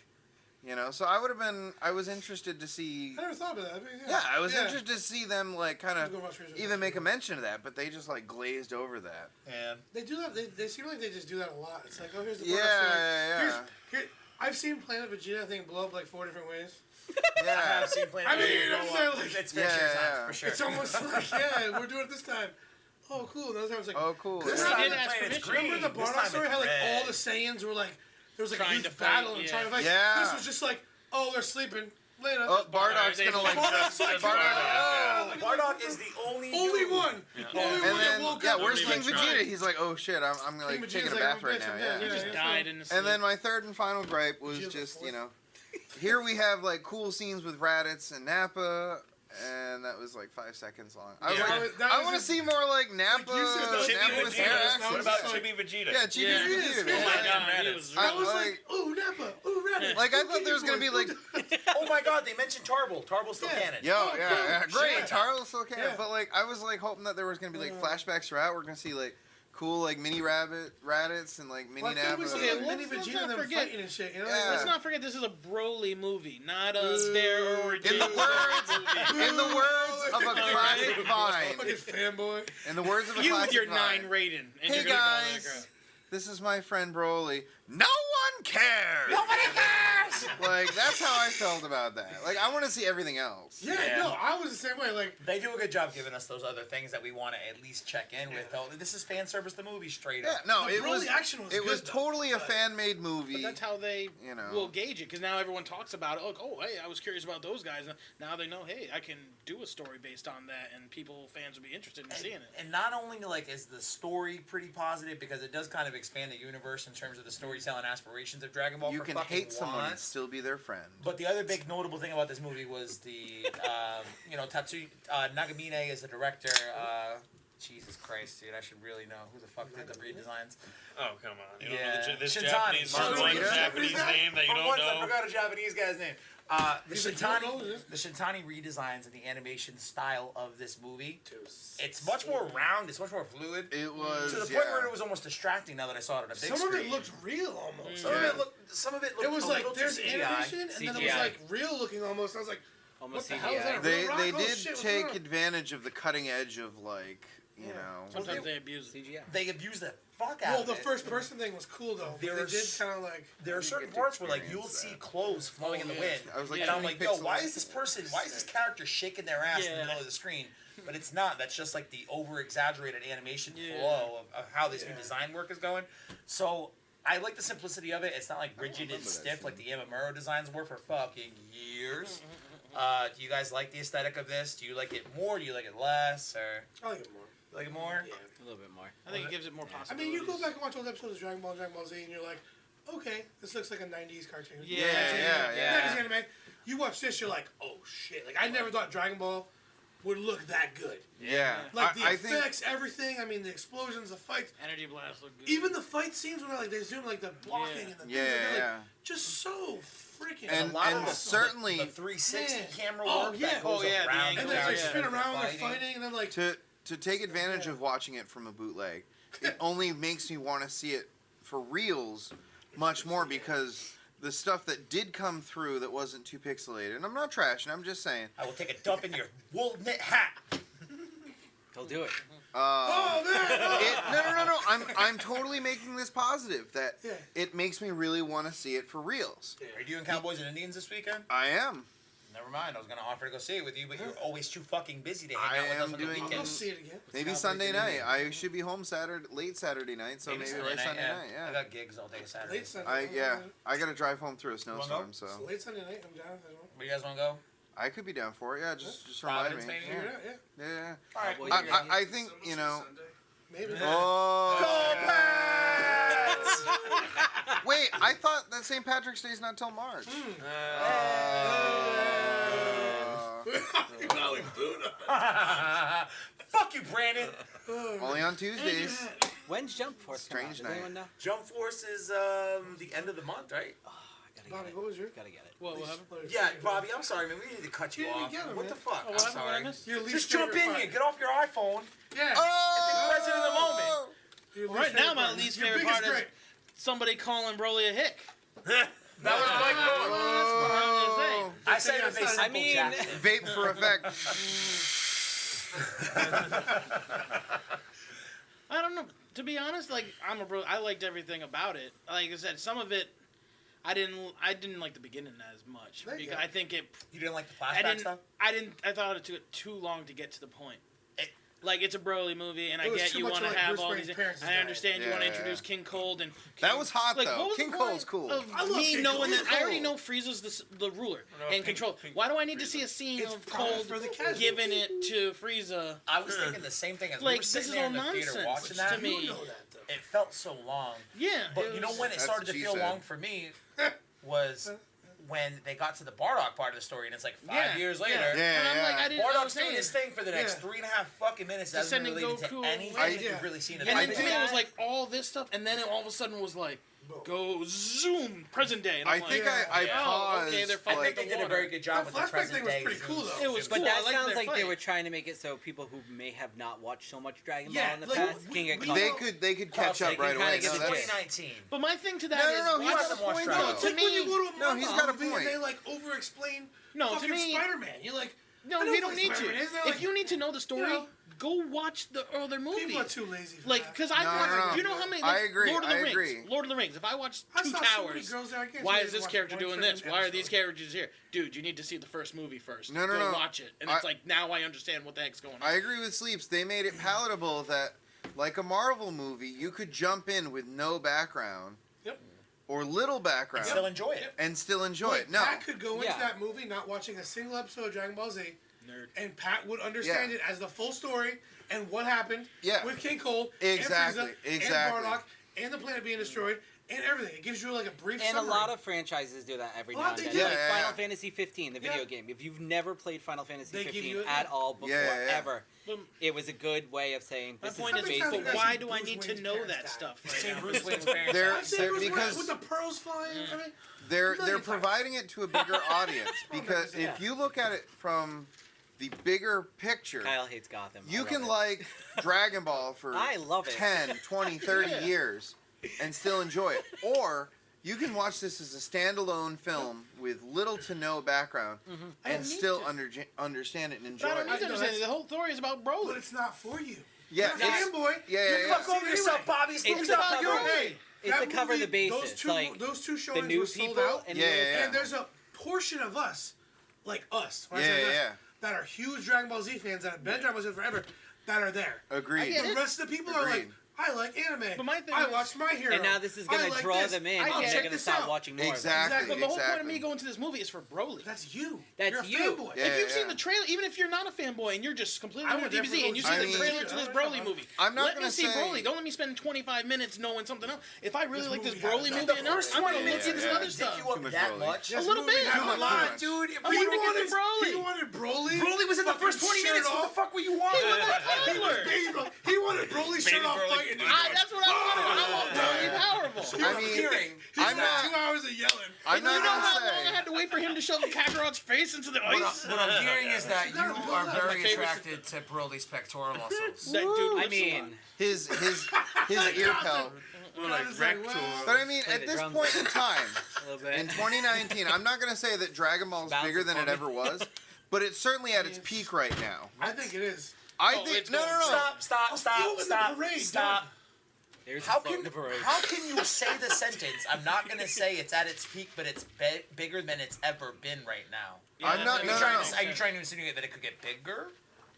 so I was interested to see. I never thought about that. I was interested to see them like kind of Go watch Razor's even make a mention of that, but they just like glazed over that. And They do that. They seem like they just do that a lot. It's like, oh, here's the Yeah. I've seen Planet Vegeta, I think, blow up like 4 different ways. I Yeah. have seen Planet I mean, Vegeta you know blow what I'm up. saying? Like, It's fair share yeah. time, for sure. It's almost like, yeah, we're doing it this time. Oh, cool. Another time it's like, Oh, cool. This They time did the ask planet's permission. green. remember the This Bardock time story? it's How like red. all the Saiyans were like, there was like Trying a to huge fight, battle and yeah. trying to fight. Yeah. This was just like, oh, they're sleeping. Later. Oh, Bardock's They- gonna like. Bardock's like, Bardock. Bardock is the only only dude. one. Only And one that then woke yeah, up. where's King Nobody Vegeta? tried. He's like, oh shit, I'm like Vegeta's taking a like, bath I'm right bitching, now. yeah, Yeah. He just yeah, died in the And then my third and final gripe was Vegeta's just, fourth. here we have like cool scenes with Raditz and Nappa, and that was like 5 seconds long. I was Yeah. like, That I was want to just- see more like Nappa, you said, those Chibi Nappa with hair Vegeta. action. What about Just like- Chibi Vegeta? Yeah, Chibi Yeah. Vegeta. Yeah. Oh my man. god, he was. I I was like- like, ooh, Nappa, ooh, Rabbit. Like I thought there was gonna be like, Oh my god, they mentioned Tarble. Tarble's still Yeah. canon. yo, Oh, yeah, cool. yeah, great, Shit. Tarl still can, Yeah. but like I was like hoping that there was gonna be like flashbacks throughout. We're gonna see like cool like mini Raditz and like mini Why can't we Nappa. see Okay, like, mini let's Vegeta not and them forget- fighting and shit? You know? Yeah. Let's not forget this is a Broly movie, not a steroid. In the words of a classic Vine. Fucking fanboy. In the words of a You classic with your Vine. 9 rating. And Hey you're gonna go that guys, route. this is my friend Broly. No one cares. Nobody cares. Like that's how I felt about that. Like I want to see everything else. Yeah, Yeah. no, I was the same way. Like, They do a good job giving us those other things that we want to at least check in with. Though this is fan service, the movie straight Yeah, up. no, the it Broly was action was it good, was though. totally a fan-made movie. But that's how they You know. will gauge it, because now everyone talks about it. Like, oh, hey, I was curious about those guys. Now they know, hey, I can do a story based on that, and fans will be interested in seeing it. And not only like is the story pretty positive because it does kind of expand the universe in terms of the storytelling aspirations of Dragon Ball. You for can fucking hate someone and once. still be their friend. But the other big notable thing about this movie was the, Tatsu Nagamine is the director. Jesus Christ, dude! I should really know who the fuck did the redesigns. Oh, come on. You don't Yeah. know this Shintani. Japanese, Margarita? Japanese name that you For don't once, I know? forgot a Japanese guy's name. The He's like, you don't know Shintani, this? the Shintani redesigns and the animation style of this movie. It's much more round. It's much more fluid. It was To the point where it was almost distracting. Now that I saw it on a big some screen. of it looked real almost. Some of it looked. Some of it looked. It was a like little there's too CGI. animation, and then it was CGI. like real looking almost. I was like, Almost What the hell is CGI. that? They Rock? they Oh, did shit, what's take going on? advantage of the cutting edge of like you know. Sometimes they abuse it. CGI. They abused the fuck out well, of the it. first person thing was cool though. But they did There's- kind of like. There are certain get to parts where like you'll experience see that. clothes flowing in the yeah. wind. I was like, And how I'm many like, yo, pixels? why is this character shaking their ass in the Yeah. middle of the screen? But it's not. That's just like the over-exaggerated animation Yeah. flow of how this new Yeah. design work is going. So I like the simplicity of it. It's not like rigid and remember that stiff scene. like the Yamamuro designs were for fucking years. Do you guys like the aesthetic of this? Do you like it more? Do you like it less? Or I like it more. you like it more? Yeah. A little bit more. I think it gives it more I possibilities. mean, you go back and watch old episodes of Dragon Ball Z, and you're like, okay, this looks like a '90s cartoon. Yeah, yeah. 90s anime. You watch this, you're like, oh shit! Like I never thought Dragon Ball would look that good. Yeah, Like the I think effects, everything. I mean, the explosions, the fights, Energy Blast look good. even the fight scenes when like they zoom like the blocking Yeah. and the yeah, things like that, yeah. like, just so freaking. And- A lot of and the- certainly- the 360 Yeah. camera Oh, work yeah. that goes Oh, yeah, the around. angle. and then they Yeah. spin around, they're fighting. fighting, and then like to take advantage of watching it from a bootleg, it only makes me want to see it for reals much more because the stuff that did come through that wasn't too pixelated, and I'm not trashing, I'm just saying. I will take a dump in your wool knit hat. He'll do it. oh man, No. I'm totally making this positive that Yeah. it makes me really want to see it for reals. Are you doing Cowboys and Indians this weekend? I am. Never mind. I was gonna offer to go see it with you, but you're always too fucking busy to I hang out with us am on the doing- I'll weekends. see it again. Maybe Cowboys Sunday and night. Indians. I should be home late Saturday night, so maybe right Sunday night. I Yeah. got gigs all day Saturday. Late Sunday. I gotta drive home through a wanna snowstorm, go? so Late Sunday night. I'm down. Where you guys wanna go? I could be down for it. Yeah, just remind me. Providence, maybe? Yeah, Yeah. yeah, Yeah. All right. Cowboys well, and you're- Indians. I think you know. maybe. Oh. Go Pats! Wait, I thought that St. Patrick's Day is not till March. Fuck you, Brandon. Only on Tuesdays. When's Jump Force come out? Strange Does night. anyone know? Jump Force is the end of the month, right? Oh, I gotta Bobby, get it. what was your? Gotta get it. What happened? Yeah, Bobby. I'm sorry, man. We need to cut you You didn't off. get him, What man. the fuck? Oh, I'm what happened? What I sorry. missed? Your least Just jump in favorite here. part. Get off your iPhone. Yeah. Oh! Be present in the moment. Right now, my least favorite part is somebody calling Broly a hick. That was Mike. Oh. I said it was a simple Jackson. Vape for effect. I don't know. To be honest, like I liked everything about it. Like I said, some of it I didn't like the beginning as much because I think it. You didn't like the flashback stuff? I thought it took too long to get to the point. Like, it's a Broly movie, and I get you want to have all these. I understand you want to introduce King Cold and. That was hot like, though. King Cold's cool. I love me knowing that I already know Frieza's the ruler and control. Why do I need to see a scene of Cold giving it to Frieza? I was thinking the same thing as we like were this sitting is there all in the theater nonsense watching that. to me. It felt so long. Yeah, but you know when it started to feel long for me was when they got to the Bardock part of the story, and it's like 5 years later. Bardock's doing his thing for the next 3.5 fucking minutes. That doesn't relate to anything you've really seen in the And then to me, it was like all this stuff, and then it all of a sudden was like, go zoom, present day. And I think I paused. Okay, they're I think they did a very good job with the present day. That flashback thing was pretty cool, though. It was But cool. that I sounds like fight. they were trying to make it so people who may have not watched so much Dragon Ball in the past can get caught up. They could catch up right away. Get No, the that's 2019. But my thing to that no, is, he got a point. No, It's to like when you me, go to a Marvel he's got a movie point. and they like over-explain no, to fucking me, Spider-Man. You're like, no, I know you don't what need to. Spider-Man is. They're If like, you need to know the story, know, go watch the other movies. people are too lazy for Like, that. because I watched, you know how many? I Like, agree, Lord of the I Rings. agree. Lord of the Rings. If I watch I Two saw so many Towers, girls there, I can't why say is they this watched character one doing freaking this? Why are these episode. characters here? Dude, you need to see the first movie first. No, Go no. watch it. And it's like, now I understand what the heck's going on. I agree with Sleeps. They made it palatable that, like a Marvel movie, you could jump in with no background. Yep. Or little background. And still enjoy it. And still enjoy Like, it. No. Pat could go into that movie not watching a single episode of Dragon Ball Z, and Pat would understand it as the full story and what happened with King Cold, Exactly. and Frieza, and Bardock, and the planet being destroyed, and everything. It gives you like a brief And summary. a lot of franchises do that every now and then. do. Like Final Fantasy 15, the video game. If you've never played Final Fantasy 15 at all before, ever, it was a good way of saying My this point is is, based but why do I need to know that stuff? Because with the pearls flying. I mean, they're providing it to a bigger audience. Because if you look at it from the bigger picture, Kyle hates Gotham. You can like Dragon Ball for I love it. 10, 20, 30 years and still enjoy it. Or you can watch this as a standalone film with little to no background and still understand it and enjoy I don't need it. to understand. The whole story is about Broly. But it's not for you. Yeah, You're a fanboy. Fuck over yourself, Bobby. It's about your It's to cover the bases. Those two the showings new were sold people out. and And there's a portion of us, like us, that are huge Dragon Ball Z fans that have been Dragon Ball Z forever, that are there. Agreed. The rest of the people are like, I like anime. But my thing I is- watched My Hero. And now this is going to draw them in, and they're going to stop watching more. Exactly. But the whole point of me going to this movie is for Broly. That's you. That's you're a you. fanboy. If you've seen the trailer, even if you're not a fanboy and you're just completely new to DBZ and you see the trailer to this Broly movie, I'm not let me gonna see say- Broly. Don't let me spend 25 minutes knowing something else. If I really like this movie Broly has movie enough, I'm going to look into this other Dick stuff. you up that much? A little bit. Too much. Dude. I wanted to get to Broly. He wanted Broly. Broly was in the first 20 minutes. What the fuck were you on? He wanted Broly shirt off fighting. That's what I wanted. I want Broly powerful. I mean, I'm not. 2 hours of yelling. I'm You not know gonna how long I say. had to wait for him to shove Kakarot's face into the ice? What I'm hearing is that you are very favorite- attracted to Broly's pectoral muscles. That dude I mean, His ear pelt. But I mean, at this point in time, a little bit. in 2019, I'm not gonna say that Dragon Ball is Bounce bigger it than for it me. ever was, but it's certainly at its peak right now. I think it is. I Oh, think it's no. Stop. There's How a float in the parade. can you say the sentence? I'm not gonna say it's at its peak, but it's bigger than it's ever been right now. I'm not. Are No, you, no, trying no. to, are you trying to insinuate that it could get bigger?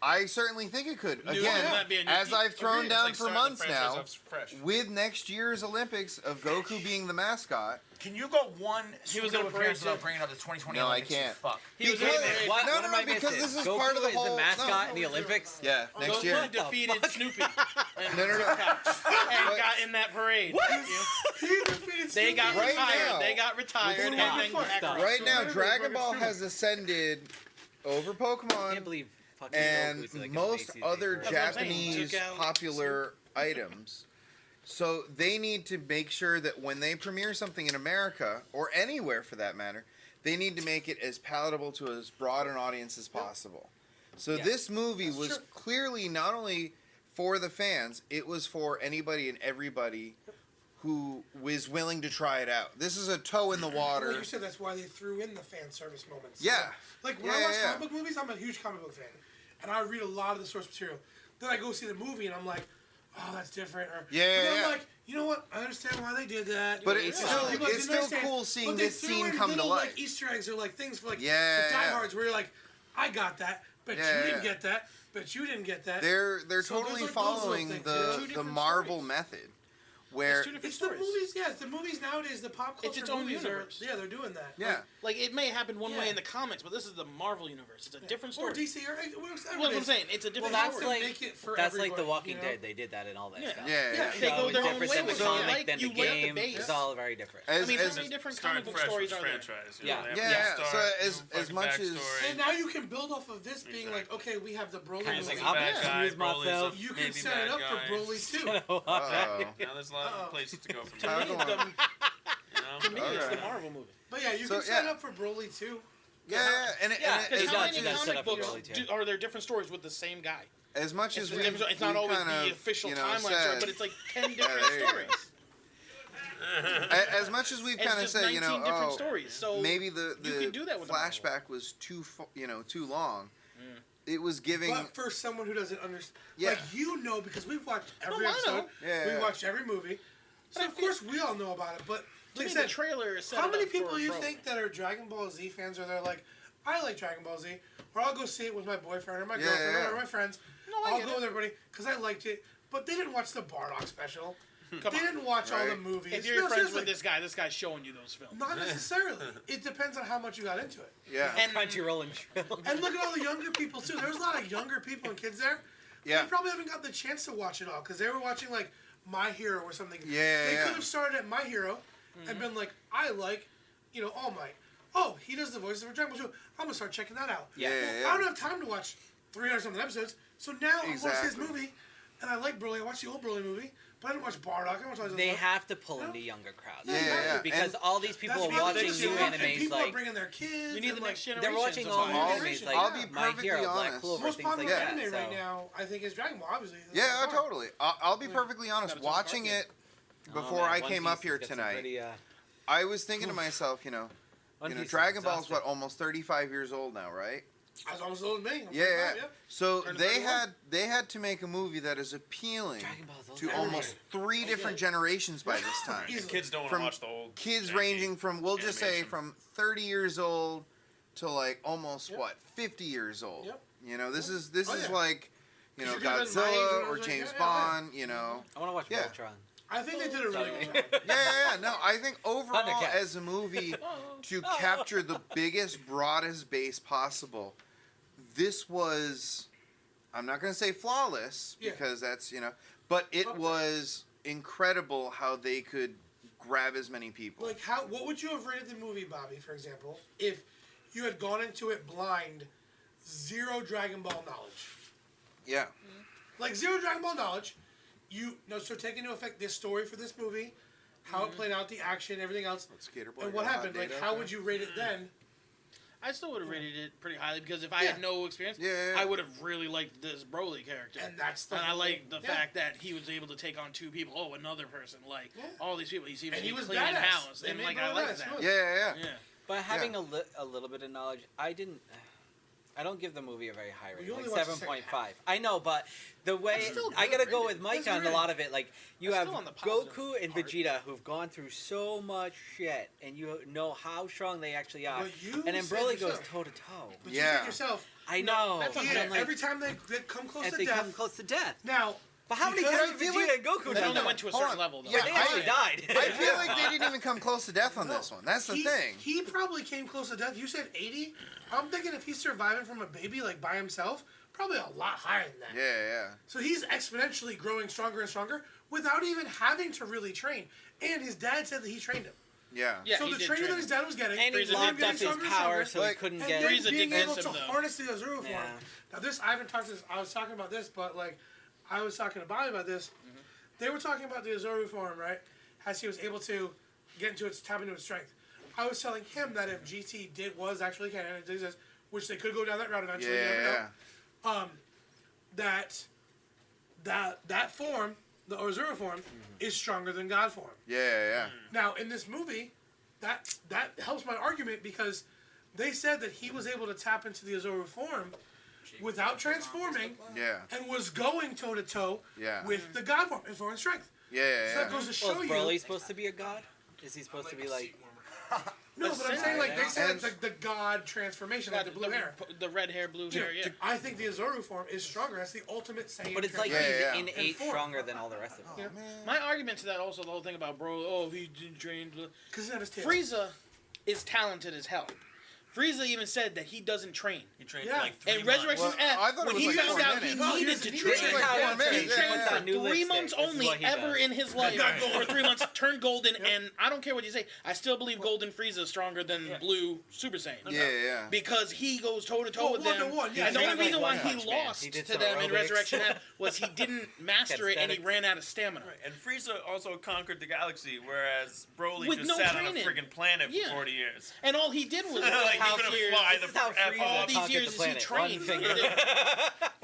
I certainly think it could. New- Again, might be a new as peak. I've thrown Agreed. down It's for like months starting the now, franchise off fresh. with next year's Olympics of Goku being the mascot. Can you go one He was Super in a Bowl appearance parade, without bringing up the 2020 No, I Olympics? you can't. Fuck. He was in Because- it. What, No, what no, am no, I because missing? this is Goku part of the is whole- the mascot no. in the Olympics? Yeah, next Goku year. defeated Snoopy and No. got in that parade. They got Right retired. now- They got retired. And then Kakarot. Right now, Dragon Ball has ascended over I can't Pokemon believe fucking and Goku's like an most amazing other thing. That's what I'm saying. Japanese Took out- popular items. So they need to make sure that when they premiere something in America, or anywhere for that matter, they need to make it as palatable to as broad an audience as possible. So Yeah. this movie was clearly not only for the fans. It was for anybody and everybody who was willing to try it out. This is a toe in the water. Well, you said that's why they threw in the fan service moments. Yeah. Like when I watch comic book movies, I'm a huge comic book fan, and I read a lot of the source material. Then I go see the movie, and I'm like, oh, that's different. Or, but then I'm like, you know what? I understand why they did that. But it's still cool seeing this scene come to life. Like Easter eggs or like things for like the Yeah. diehards where you're like, I got that, but you didn't get that, but you didn't get that. They're So totally those following things, the Marvel stories. method, where It's the movies, it's the movies nowadays, the pop culture It's its own movies universe. they're doing that. yeah. Like it may happen one way Yeah. in the comics, but this is the Marvel universe. It's a different Or story. DC or Well, that's what I'm saying. It's a different Well, that's story. like make it for that's like everybody, The Walking you know? Dead. They did that and all that Yeah. stuff. Yeah, yeah. They go It's their own different way than the with it. comic Like, than you the like the game. base. It's all very different. I mean, As- how many different Starting comic book fresh stories with are there? franchise. Yeah. They have Yeah, to yeah. start, So as fucking much as- backstory. And now you can build off of this being like, okay, we have the Broly Kinda movie. like, Broly's a bad I'm guy, excuse myself. Broly's a You can maybe set bad it up guy. for Broly too. Uh-oh. Now there's a lot of places to go from To there. me, it's the, You know? to me, it's the Okay. Marvel movie. But yeah, you So, can set it yeah. up for Broly too. Yeah, and Yeah, as Because It how does, many it does set comic up for books Broly, too. are there different stories with the same guy? as much It's, as we, it's not always kind the of, official you know, timeline story, said, but it's like 10 different there you go. stories. as much as we've It's kind of just said, 19 you know, different stories. So maybe the you can do that with a flashback was too long. It was giving. But for someone who doesn't understand, Yeah. like you know, because we've watched every I episode, know. Yeah, we yeah. watched every movie, so But of course we all know about it. But to like me, I said, the trailer is set how it many up people for you Broly. think that are Dragon Ball Z fans are there like, I like Dragon Ball Z, or I'll go see it with my boyfriend or my girlfriend yeah. or my friends. No, I I'll get go it. with everybody because I liked it. But they didn't watch the Bardock special. Come They on. didn't watch all the Right. movies. If you're No, friends seriously. with this guy's showing you those films. Not necessarily. It depends on how much you got into it. Yeah. And Crunchyroll and Trill. And look at all the younger people too. There's a lot of younger people and kids there. Yeah. They probably haven't got the chance to watch it all because they were watching like My Hero or something. Yeah, They yeah. could have started at My Hero and been like, I like, All Might. Oh, he does the voices for Dragon Ball 2. I'm gonna start checking that out. Yeah. Yeah, I don't have time to watch 300 something episodes, so now I watch his Exactly. movie, and I like Broly. I watched the old Broly movie, but I didn't watch Bardock. I didn't watch all this They stuff. have to pull in the younger crowd. Yeah, yeah. Because And all these people That's are why they watching show new up, and animes people are like bringing their kids. you need and, the like, next generation. they're watching to all buy new it. animes like I'll be My perfectly Hero, Black honest. Clover, most things like popular that. anime right so- now, I think, is Dragon Ball. Obviously. Yeah, That's totally. I'll be perfectly honest. Got its own Watching card it before Oh, man, I One came Piece up here has got some tonight, pretty, I was thinking to myself, One Piece is Dragon Ball's exhausting. almost 35 years old now, right? I was almost old as me. I'm Yeah, 35, So Turning they 31. had to make a movie that is appealing Dragon Ball's old to as almost hell. 3 different generations by this time. Easily. Kids don't want From to watch the old. Kids janky ranging from, we'll just say, animation. from 30 years old to like almost Yep. 50 years old. Yep. This is Oh, yeah. like, 'Cause you're gonna be my age when I Godzilla was or like, James yeah, Bond. I want to watch Yeah. Voltron. I think they did a really good job. Yeah. No, I think overall Thundercats. as a movie to capture the biggest, broadest base possible, this was, I'm not going to say flawless Yeah. because that's, but it Okay. was incredible how they could grab as many people. Like, what would you have rated the movie, Bobby, for example, if you had gone into it blind, zero Dragon Ball knowledge? Yeah. Like, zero Dragon Ball knowledge. So take into effect this story for this movie, how it played out, the action, everything else, Skater boy and what got a hot happened. Like, date how out would you rate it then? I still would have rated it pretty highly because if I Yeah. had no experience, Yeah. I would have really liked this Broly character. And that's the And I whole- like the yeah. fact that he was able to take on 2 people. Oh, another person. Like, Yeah. all these people. He seems And to he be was cleaning badass. house. They And, made like, him I like badass, that. he Yeah. Yeah. But having a little bit of knowledge, I don't give the movie a very high Well, you rating, only like watched the second 7.5. I know, but the way That's still I good gotta go rating. with Mike That's on a rating. lot of it. Like you That's have still on the positive Goku and part. Vegeta who've gone through so much shit, and you know how strong they actually are. But you And then said Broly goes yourself- toe to toe. But you Yeah. said yourself, I No, know. that's but what yeah, I'm like, every time they come close if to they death. come close to death. Now, But how many because times I have feel Vegeta like- and Goku They done only that? went to a Hold certain on. level, though. Yeah, They actually died. I feel like they didn't even come close to death on No. this one. That's the he, thing. He probably came close to death. You said 80. I'm thinking if he's surviving from a baby like by himself, probably a lot higher than that. Yeah. So he's exponentially growing stronger and stronger without even having to really train. And his dad said that he trained him. Yeah. Yeah, so he the did training train that his dad was getting, And he Frieza him locked getting up his stronger and power stronger, so he Like- couldn't and get. then Frieza being did able this to him, though. harness the Azuru form. Yeah. Now this, I haven't talked to this, I was talking about this, but like, I was talking to Bobby about this. They were talking about the Azuru form, right? As he was able to get into its, tap into its strength. I was telling him that if GT was actually canon, it exists, which they could go down that route eventually, you never know, Yeah. that that form, the Azura form, is stronger than God form. Yeah. Now, in this movie, that helps my argument because they said that he was able to tap into the Azura form without transforming and was going toe-to-toe with the God form in form and strength. Yeah. So that goes to show is you... Broly supposed to be a god? Is he supposed to be like... No, but I'm saying like they said the God transformation, like the blue hair. The red hair, blue hair, yeah. I think the Azuru form is stronger. That's the ultimate Saiyan. But it's like he's innate stronger than all the rest of them. My argument to that also, the whole thing about Broly, he didn't train... Because he had his tail. Frieza is talented as hell. Frieza even said that he doesn't train. He trained for like 3 and months. Resurrection F, when he found out he needed to train, he trained for 3 months only ever in his life. For 3 months, turned golden, and I don't care what you say, I still believe Golden Frieza is stronger than Blue Super Saiyan. Yeah. Because he goes toe-to-toe with them. And the only reason why he lost to them in Resurrection F was he didn't master it and he ran out of stamina. And Frieza also conquered the galaxy, whereas Broly With just no sat on a training. friggin' planet for 40 years. And all he did was He couldn't fly this is how all Frieza these conquered years the is he planet. trained. One finger.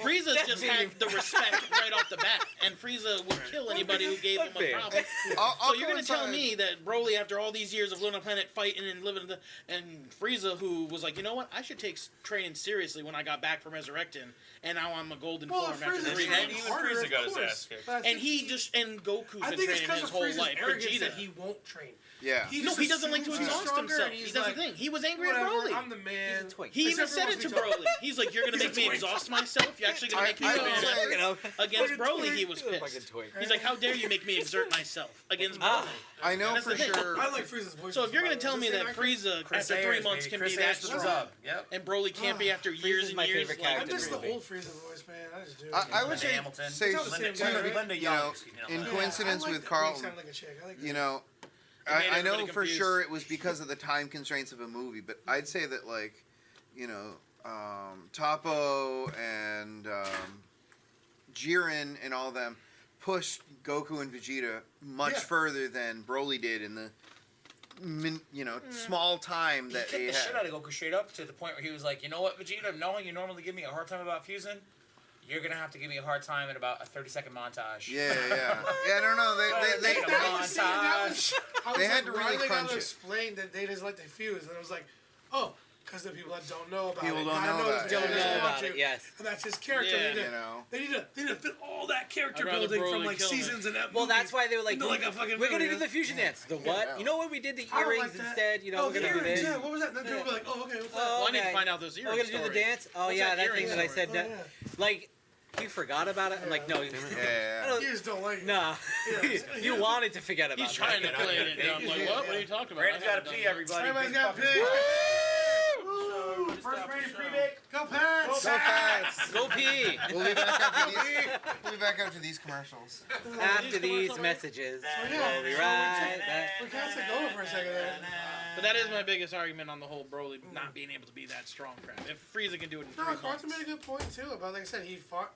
Frieza just had the respect right off the bat, and Frieza would kill anybody who gave him a problem. So you're gonna tell me that Broly, after all these years of living on the planet, fighting and living, and Frieza, who was like, you know what, I should take training seriously when I got back from Resurrecting, and now I'm a golden form after 3 And months. even Frieza got his ass kicked. And he just Goku's I been think it's training because his of wall Frieza's life. arrogance Vegeta. that he won't train. Yeah. He No, he doesn't like to assumes he's exhaust stronger, himself. and he's That's like, the thing. He was angry at whatever, Broly. I'm the man. He even Except for said once it to he told- Broly. He's like, you're going to make me exhaust myself? You're actually going to make me I do don't an say- effort? Against Broly, he was pissed. He's like, how dare you make me exert myself against Broly? I know That's for the thing. sure. I like Frieza's voice. So if you're going to tell me that Frieza, after 3 months, can be that strong, Yep. and Broly can't be after years and my years, favorite like, I character. miss the old Frieza voice, man. I just do. I would say, Hamilton. say It's all the same guy, right? Linda you Young. know, excuse me, in not Yeah, coincidence I like with that. Carlton, You sound like a chick. I like you that. know, made I know everybody for confused. sure it was because of the time constraints of a movie, but I'd say that, like, you know, Toppo and Jiren and all them pushed Goku and Vegeta much further than Broly did in the small time He that kicked they the shit out had. of Goku straight up to the point where he was like, you know what, Vegeta, knowing you normally give me a hard time about fusing, you're going to have to give me a hard time in about a 30-second montage. Yeah. I don't know. They They had to really they crunch gotta it. explain that they just like to fuse, and I was like, oh, because the people that don't know about People it, don't gotta know about it. Don't Don't know about you. it, yes. And that's his character. Yeah. They need to fit all that character I'd rather building from Broly like kill him. seasons and Well, that's why they were like, into, like, a fucking we're gonna movie, do the fusion dance. The what? Yeah. You know what we did? The I don't earrings like that. instead. You know, Oh, we're the gonna do earrings, this. yeah. What was that? Then people were like, oh, okay, what's that? Oh, Well, I need to okay. find out those We're earring gonna do the story. dance. Oh What's yeah, that that earring thing that I story? said. Oh, That, like, you forgot about it. I'm like, no. Yeah. You just don't like it. Nah. You wanted to forget about He's it. trying to play it. And I'm like, what? What are you talking about? Brandon's I got to haven't pee, done everybody. Everybody's Big got fucking pee. squad. First Brandon pre-make. Go Pats! Go Pats! Go pee. We'll be back after these commercials. After these messages, we'll be right back. We can't take over for a second there. But that is my biggest argument on the whole Broly not being able to be that strong crap. If Frieza can do it in 3 No, months. Carlton made a good point too about, like I said, he fought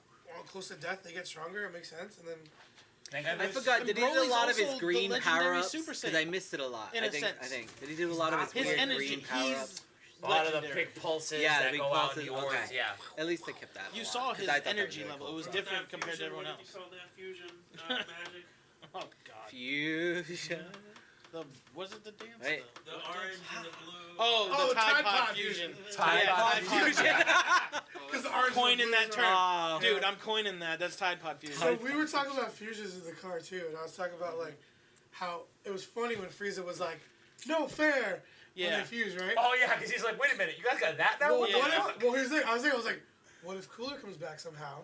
close to death. They get stronger. It makes sense, and then I forgot. Did he do a Broly's lot of his also the green legendary power ups? Super Because Saiyan. I missed it a lot. In I a think. sense. I think. Did he do a lot of his His weird energy, green power ups? he's A lot of the legendary. big pulses Yeah, the that big go out pulses, in the orbs. okay. Yeah. At least they kept that. You a saw lot, 'cause his I thought that energy really level. cool. It was That different compared to fusion, everyone what else. did you call that? Fusion, magic. Oh god. Fusion. Was it the dance? Right. The orange and the blue. Oh, the Tide Pod fusion. fusion. Tide Yeah, Pod Tide Pod fusion. because the orange Coining that term. Oh. Dude, I'm coining that. That's Tide Pod fusion. So we were talking about fusions in the car too, and I was talking about like how it was funny when Frieza was like, "No fair." Yeah. When they fuse, right? Oh, yeah, because he's like, wait a minute, you guys got that now? Well, What the what fuck? if? Well, here's the thing. I was like, what if Cooler comes back somehow,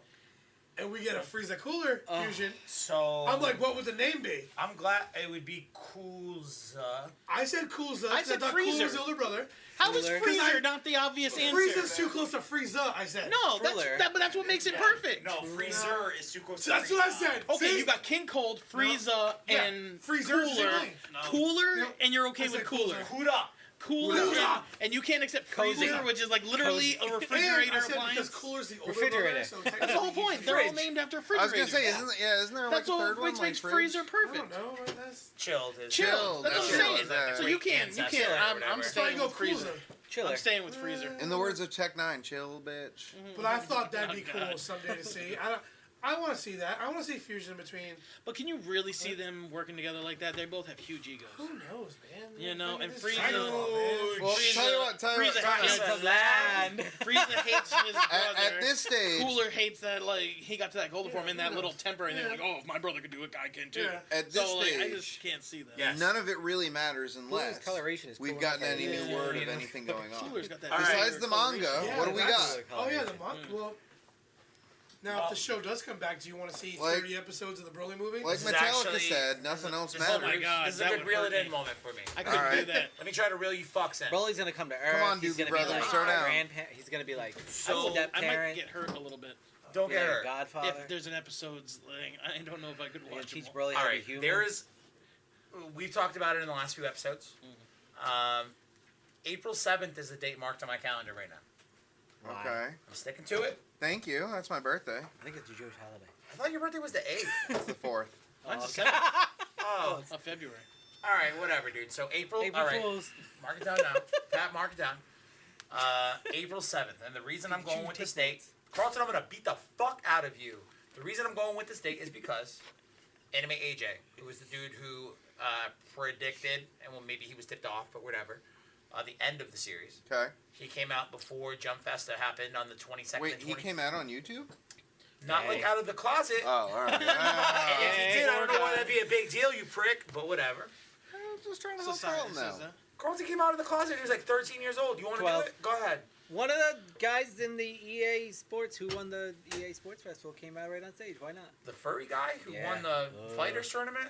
and we get a Frieza Cooler fusion? So I'm like, what would the name be? I'm glad it would be Coolza. I said Coolza. I said thought Freezer. Cooler's the older brother. How is Cooler. Freezer not the obvious answer? Frieza's too close to Frieza. I said. No, Cooler. but that's what makes it perfect. No, Freezer is too close to That's what I said. Okay, See? you got King Cold, Frieza, Yeah. and Freezer, Cooler. same thing. Cooler, No. and you're okay I with said Cooler. Cooler. Huda. Cooler, and you can't accept Cozy. Freezer, which is like literally a And refrigerator I said appliance. because Cooler's the older Refrigerator. brother, so That's the whole point. They're all named after I was refrigerators. gonna say, isn't there like That's a all third one which like makes fridge? Freezer I perfect. don't know. Like that's Chilled. Is Chill. That's what I'm Chill, saying. yeah. So you can't. I'm why staying you go with Freezer. Cooler. Chiller. I'm staying with Freezer. In the words of Tech Nine, chill, bitch. But I thought that'd be cool someday to see. I want to see that. I want to see fusion between. But can you really see them working together like that? They both have huge egos. Who knows, man? You know, and Frieza. Well, tell you what. Frieza hates his brother. At this stage, Cooler hates that, like, he got to that golden form in that little temper, and they're like, oh, if my brother could do it, I can too. Yeah. At this stage, I just can't see that. Yes. none of it really matters unless coloration is we've cool gotten enough any that new word yeah. of anything going on. Cooler's got that. Besides the manga, Yeah, what do we that's- got? Oh yeah, the manga. Well, now if the show does come back, do you want to see 30 episodes of the Broly movie? Like This is Metallica actually- said, nothing else Oh matters. my god, This is a that good would reel hurt it in me. moment for me. I couldn't Alright. do that. Let me try to reel you fucks in. Broly's gonna come to Earth. on, he's Dooope gonna brother, be like start out. He's gonna be like I step-parent. might get hurt a little bit. Don't get like hurt. Godfather. If there's an episode's thing, I don't know if I could You're gonna watch teach it. Broly All how to be right, human. there is. We've talked about it in the last few episodes. April 7th is the date marked on my calendar right now. Wow. Okay. I'm sticking to it. Thank you. That's my birthday. I think it's a Jewish holiday. I thought your birthday was the 8th. It's the 4th. Mine's the okay. 7th Oh, of February. all right, whatever, dude. So April. April all right, Fools. mark it down now. Pat, mark it down. April 7th, and the reason I'm going with this date, Carlton, I'm gonna beat the fuck out of you. The reason I'm going with this date is because Anime AJ, who was the dude who predicted, and well, maybe he was tipped off, but whatever. The end of the series. Okay. He came out before Jump Festa happened on the 22nd. Wait, and he came out on YouTube? Not like out of the closet. Oh, all right. And if he did, I don't know why that'd be a big deal, you prick. But whatever. I'm just trying to So help sorry, Carlton says now. that. Carlton came out of the closet. He was like 13 years old. You want to do 12. it? Go ahead. One of the guys in the EA Sports who won the EA Sports Festival came out right on stage. Why not? The furry guy who Yeah. won the Fighters tournament.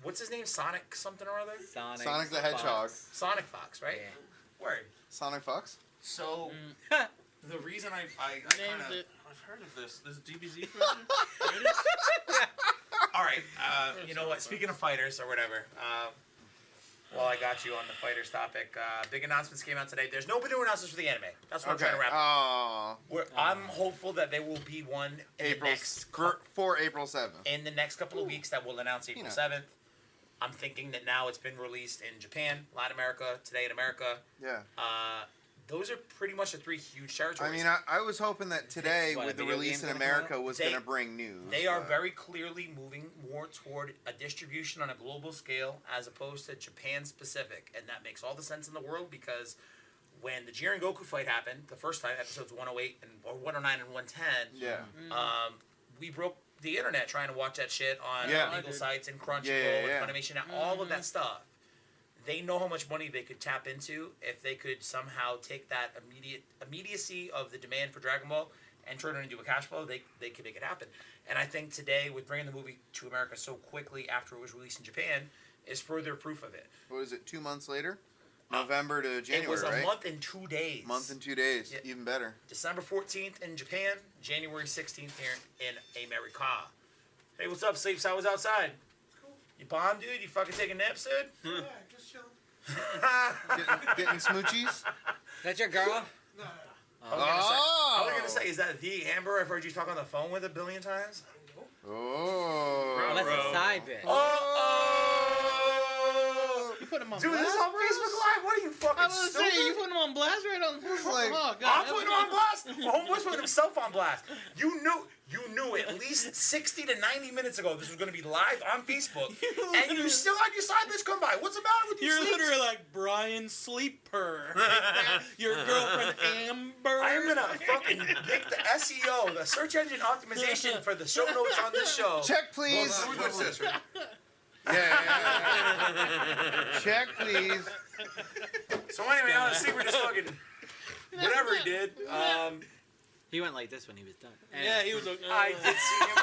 What's his name? Sonic something or other. Sonic the Hedgehog. Sonic Fox, right? Yeah. Word. Sonic Fox? So the reason I Named kinda, it. I've heard of this. This DBZ version? all right. You know what? Speaking of fighters or whatever. While I got you on the fighters topic, big announcements came out today. There's no new announcements for the anime. That's what I'm trying to wrap up. Oh. I'm hopeful that there will be one in April the next for April 7th. in the next couple of weeks that will announce April 7th. I'm thinking that now it's been released in Japan, Latin America, today in America. Yeah. Those are pretty much the three huge territories. I mean, I was hoping that today, What, with the video release game's in gonna come America, out? was They- going to bring news. they are but- very clearly moving more toward a distribution on a global scale as opposed to Japan specific, and that makes all the sense in the world because when the Jiren Goku fight happened, the first time, episodes 108 or 109 and 110, Yeah. we broke the internet trying to watch that shit on Yeah. legal sites and Crunchyroll Yeah. and Funimation and all of that stuff. They know how much money they could tap into if they could somehow take that immediacy of the demand for Dragon Ball and turn it into a cash flow. They could make it happen. And I think today, with bringing the movie to America so quickly after it was released in Japan, is further proof of it. What is it, 2 months later? November to January, it was a right? month and 2 days. Month and 2 days. Yeah. Even better. December 14th in Japan, January 16th here in America. Hey, what's up, Sleeps? I was outside. You bomb, dude? You fucking taking naps, dude? Yeah, just chilling. Getting smoochies? That's your girl? No. I was gonna say, is that the Amber I've heard you talk on the phone with a billion times? Oh. Well, that's a side bitch. You put him on Dude, this is blast, on bro? Facebook Live. What are you fucking I was gonna stupid? say, you putting him on blast right on. like- oh, God. I'm putting him on blast. My homeboy's putting himself on blast. You knew at least 60 to 90 minutes ago this was going to be live on Facebook, and you still had your side bitch come by. What's the matter with you? You're Sleeps? literally like Brian Sleeper. Your girlfriend Amber. I'm gonna fucking make the SEO, the search engine optimization for the show notes on this show. Check, please. What's this? Right? Yeah. Check, please. So anyway, honestly, we're just fucking whatever he did. He went like this when he was done. Yeah, he was. I did see him.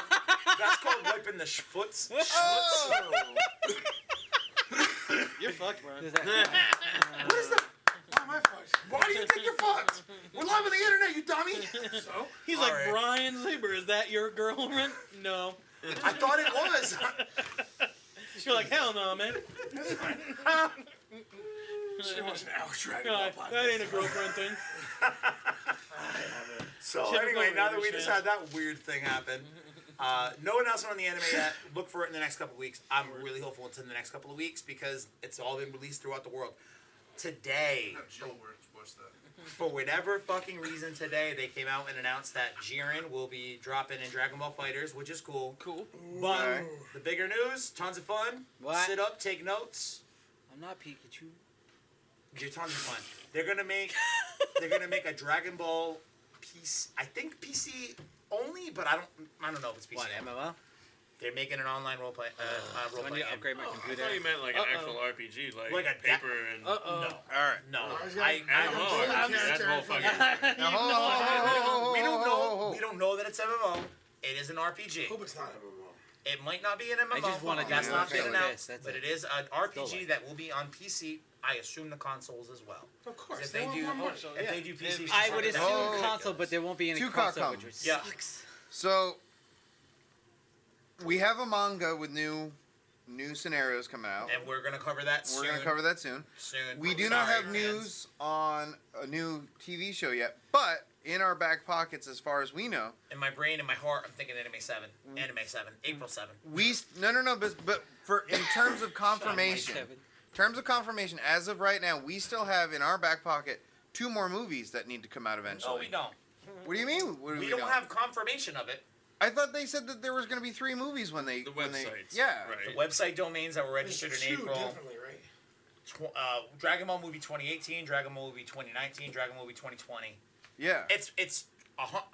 That's called wiping the foots. Oh. You're fucked, bro. What is the? Why am I fucked? Why do you think you're fucked? We're live on the internet, you dummy. So? He's All like, right. Brian Sleeper, is that your girlfriend? No. I thought it was. You're like, hell no, man. She wants an hour driving. God, that ain't a girlfriend thing. So Typical anyway, now that we Raiders just fan. had that weird thing happen, no announcement on the anime yet. Look for it in the next couple of weeks. I'm really hopeful it's in the next couple of weeks because it's all been released throughout the world. Today, Jill watched that. for whatever fucking reason today, they came out and announced that Jiren will be dropping in Dragon Ball FighterZ, which is cool. Cool. But the bigger news, tons of fun. What? Sit up, take notes. I'm not Pikachu. You're tons of fun. They're gonna make a Dragon Ball PC. I think PC only, but I don't know if it's PC. What, only. MMO? They're making an online role play. So when you upgrade my I computer. thought you meant like an actual RPG, Like a paper and. No, Alright. no. MMO. That's whole fucking. Now, hold on. We don't know that it's MMO. It is an RPG. Hope it's not MMO. It might not be an MMO. I just wanna That's do not it been for announced, this, that's but it. it is an RPG Still like that will be on PC. I assume the consoles as well. Of course. If they do, if they do PC, I would assume Oh. console, but there won't be any Two crossover, Capcom. which Yeah. sucks. So, we have a manga with new scenarios coming out. and we're gonna cover that soon. We're going to cover that soon. We do not have news on a new TV show yet, but in our back pockets, as far as we know, In my brain, in my heart, I'm thinking Anime 7. Anime 7. April 7. but for in terms of confirmation, as of right now, we still have in our back pocket 2 more movies that need to come out eventually. No, we don't. What do you mean? What do We don't have confirmation of it. I thought they said that there was going to be 3 movies when they The when they, websites. yeah. The Right. website domains that were registered in Shoot April. differently, right? Dragon Ball movie 2018, Dragon Ball movie 2019, Dragon Ball movie 2020. Yeah.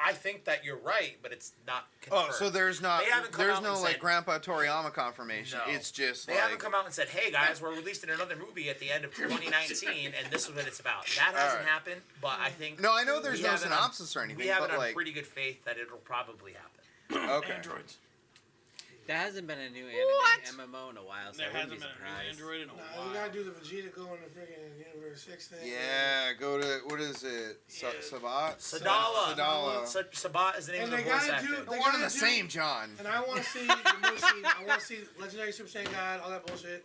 I think that you're right, but it's not confirmed. Oh, so there's not They haven't come there's out no and like said- Grandpa Toriyama confirmation. No. It's just They like haven't come out and said, "Hey guys, we're releasing another movie at the end of 2019, and this is what it's about." That hasn't Alright. happened, but I think No, I know there's we no have it on- synopsis or anything, We have but it on like pretty good faith that it'll probably happen. okay. Androids. There hasn't been a new anime MMO in a while, so There I wouldn't hasn't be been an surprised. Android in a Nah, while. we gotta do the Vegeta going to freaking Universe 6 thing. Yeah, go to what is it? Yeah. Sabat? Sadala. Sadala. Sabat is the name And of the they voice gotta actor. do- They're They one and gotta the do- same, John. And I want to see the Mushi. I want to see Legendary Super Saiyan God, all that bullshit.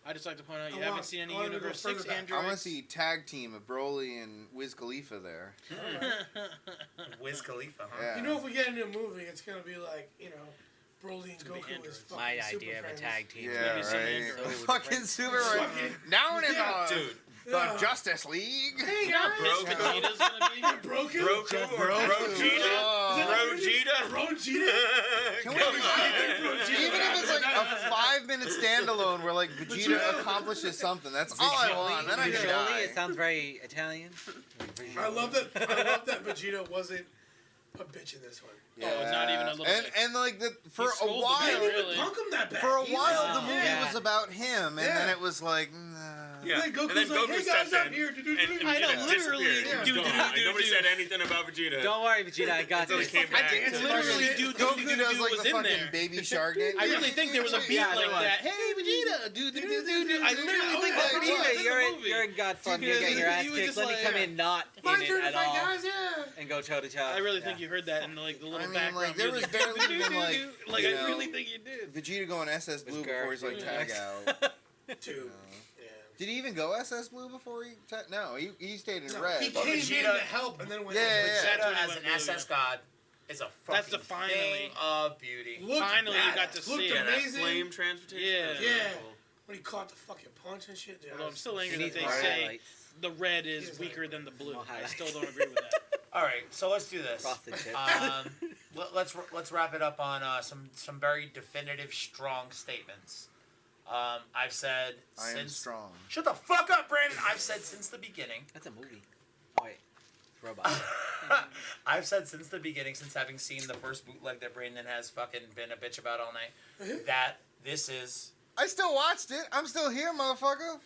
I just like to point out you I haven't want- seen any I wanna go Universe further 6 back. Androids. I want to see tag team of Broly and Wiz Khalifa there. Wiz Khalifa, huh? Yeah. You know, if we get a new movie, it's gonna be like, Broly and gonna be Goku is androids. fucking My super idea of a friends. tag team. Yeah, maybe some right. Android. So Fucking different. super right. Fucking- Down in Yeah. Dude, the Yeah. Justice League. Hey You know guys, how pissed Vegeta's gonna be? Broken. Roku or Rogita? Rogita? Rogita. Can we, even if it's like a 5-minute standalone where like Vegeta accomplishes something, that's all I want. Then I can Visually, die. it sounds very Italian. I love that Vegeta wasn't a bitch in this one. Yeah. Oh, it's not even a little and, bit. And like for a scolded I while, didn't Really? even punk him that bad. for a He while was- the movie Yeah. was about him, and Yeah. then it was like, nah. Yeah. Then Goku's and then like, Goku "Hey, guys, stepped I'm in here." and I know, Vegeta literally, disappeared. He was gone. Like, nobody said anything about Vegeta. Don't worry, Vegeta, I got Until he this. came back. Literally, Goku does like was the in fucking there. baby shark game. I really think there was a beat Yeah, there like was. that. Hey, Vegeta, do. I literally think that was Vegeta, in you're the in, movie. you're in God fun. Dude, You're getting your ass you were kicked. just Let me like- come in not My in it turn to at fight, all guys. Yeah. and go toe to toe. I really think you heard that in like the little I mean, background like, there was music. barely even, like, like you I know, really think you did. Vegeta going SS Blue With before he's like Gurk. tag out. Two. Yeah. Did he even go SS Blue before he? No, he stayed in No, red. he But came in Vegeta- to help and then went. Yeah, yeah, yeah. Vegeta That's when he as went an blue, SS god is a fucking That's the finally. thing of beauty. Looked Finally, you badass. got to Looked see it. Yeah, that amazing. flame transportation. Yeah. was Yeah. really cool. When he caught the fucking punch and shit. Dude, Although I'm still He angry needs that they more say highlights. the red is He's weaker like- than the blue. More I highlights. still don't agree with that. All right, so let's do this. Frosted tips. Let's wrap it up on some very definitive, strong statements. I've said I am since. strong. Shut the fuck up, Brandon. I've said since the beginning. That's a movie. Oh, wait. It's Robot. I've said since the beginning, since having seen the first bootleg that Brandon has fucking been a bitch about all night, that this is I still watched it. I'm still here, motherfucker.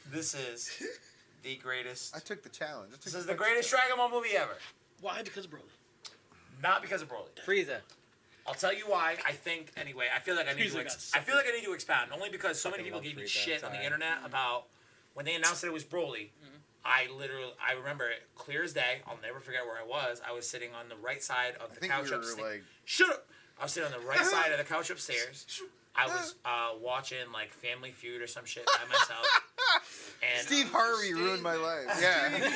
the greatest. I took the challenge. This is the greatest Dragon Ball movie ever. Why? Because of Broly. Not because of Broly. Frieza. I'll tell you why. I think anyway. I feel like I need Frieza to. got I feel like I need to expound only because so many Fucking people love gave me Frieza, shit on the sorry. internet about when they announced that it was Broly. I remember it clear as day. I'll never forget where I was. I was sitting on the right side of I the think couch we were upstairs. like, Shut up! I was sitting on the right side of the couch upstairs. I was watching like Family Feud or some shit by myself. And Steve Harvey ruined my life. Yeah.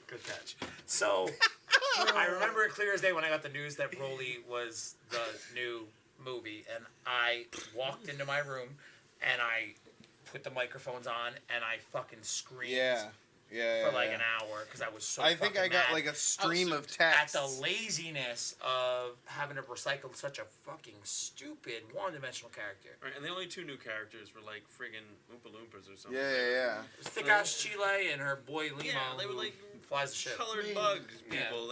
Good catch. So, I remember it clear as day when I got the news that Broly was the new movie, and I walked into my room, and I with the microphones on, and I fucking screamed. Yeah. For like an hour because I was so. I think I got mad like a stream of at texts. the laziness of having to recycle such a fucking stupid one-dimensional character. Right, and the only 2 new characters were like friggin' Oompa Loompas or something. Yeah. It was thick ass Chile and her boy Limo. Yeah, they were who like flies the ship. colored bug people.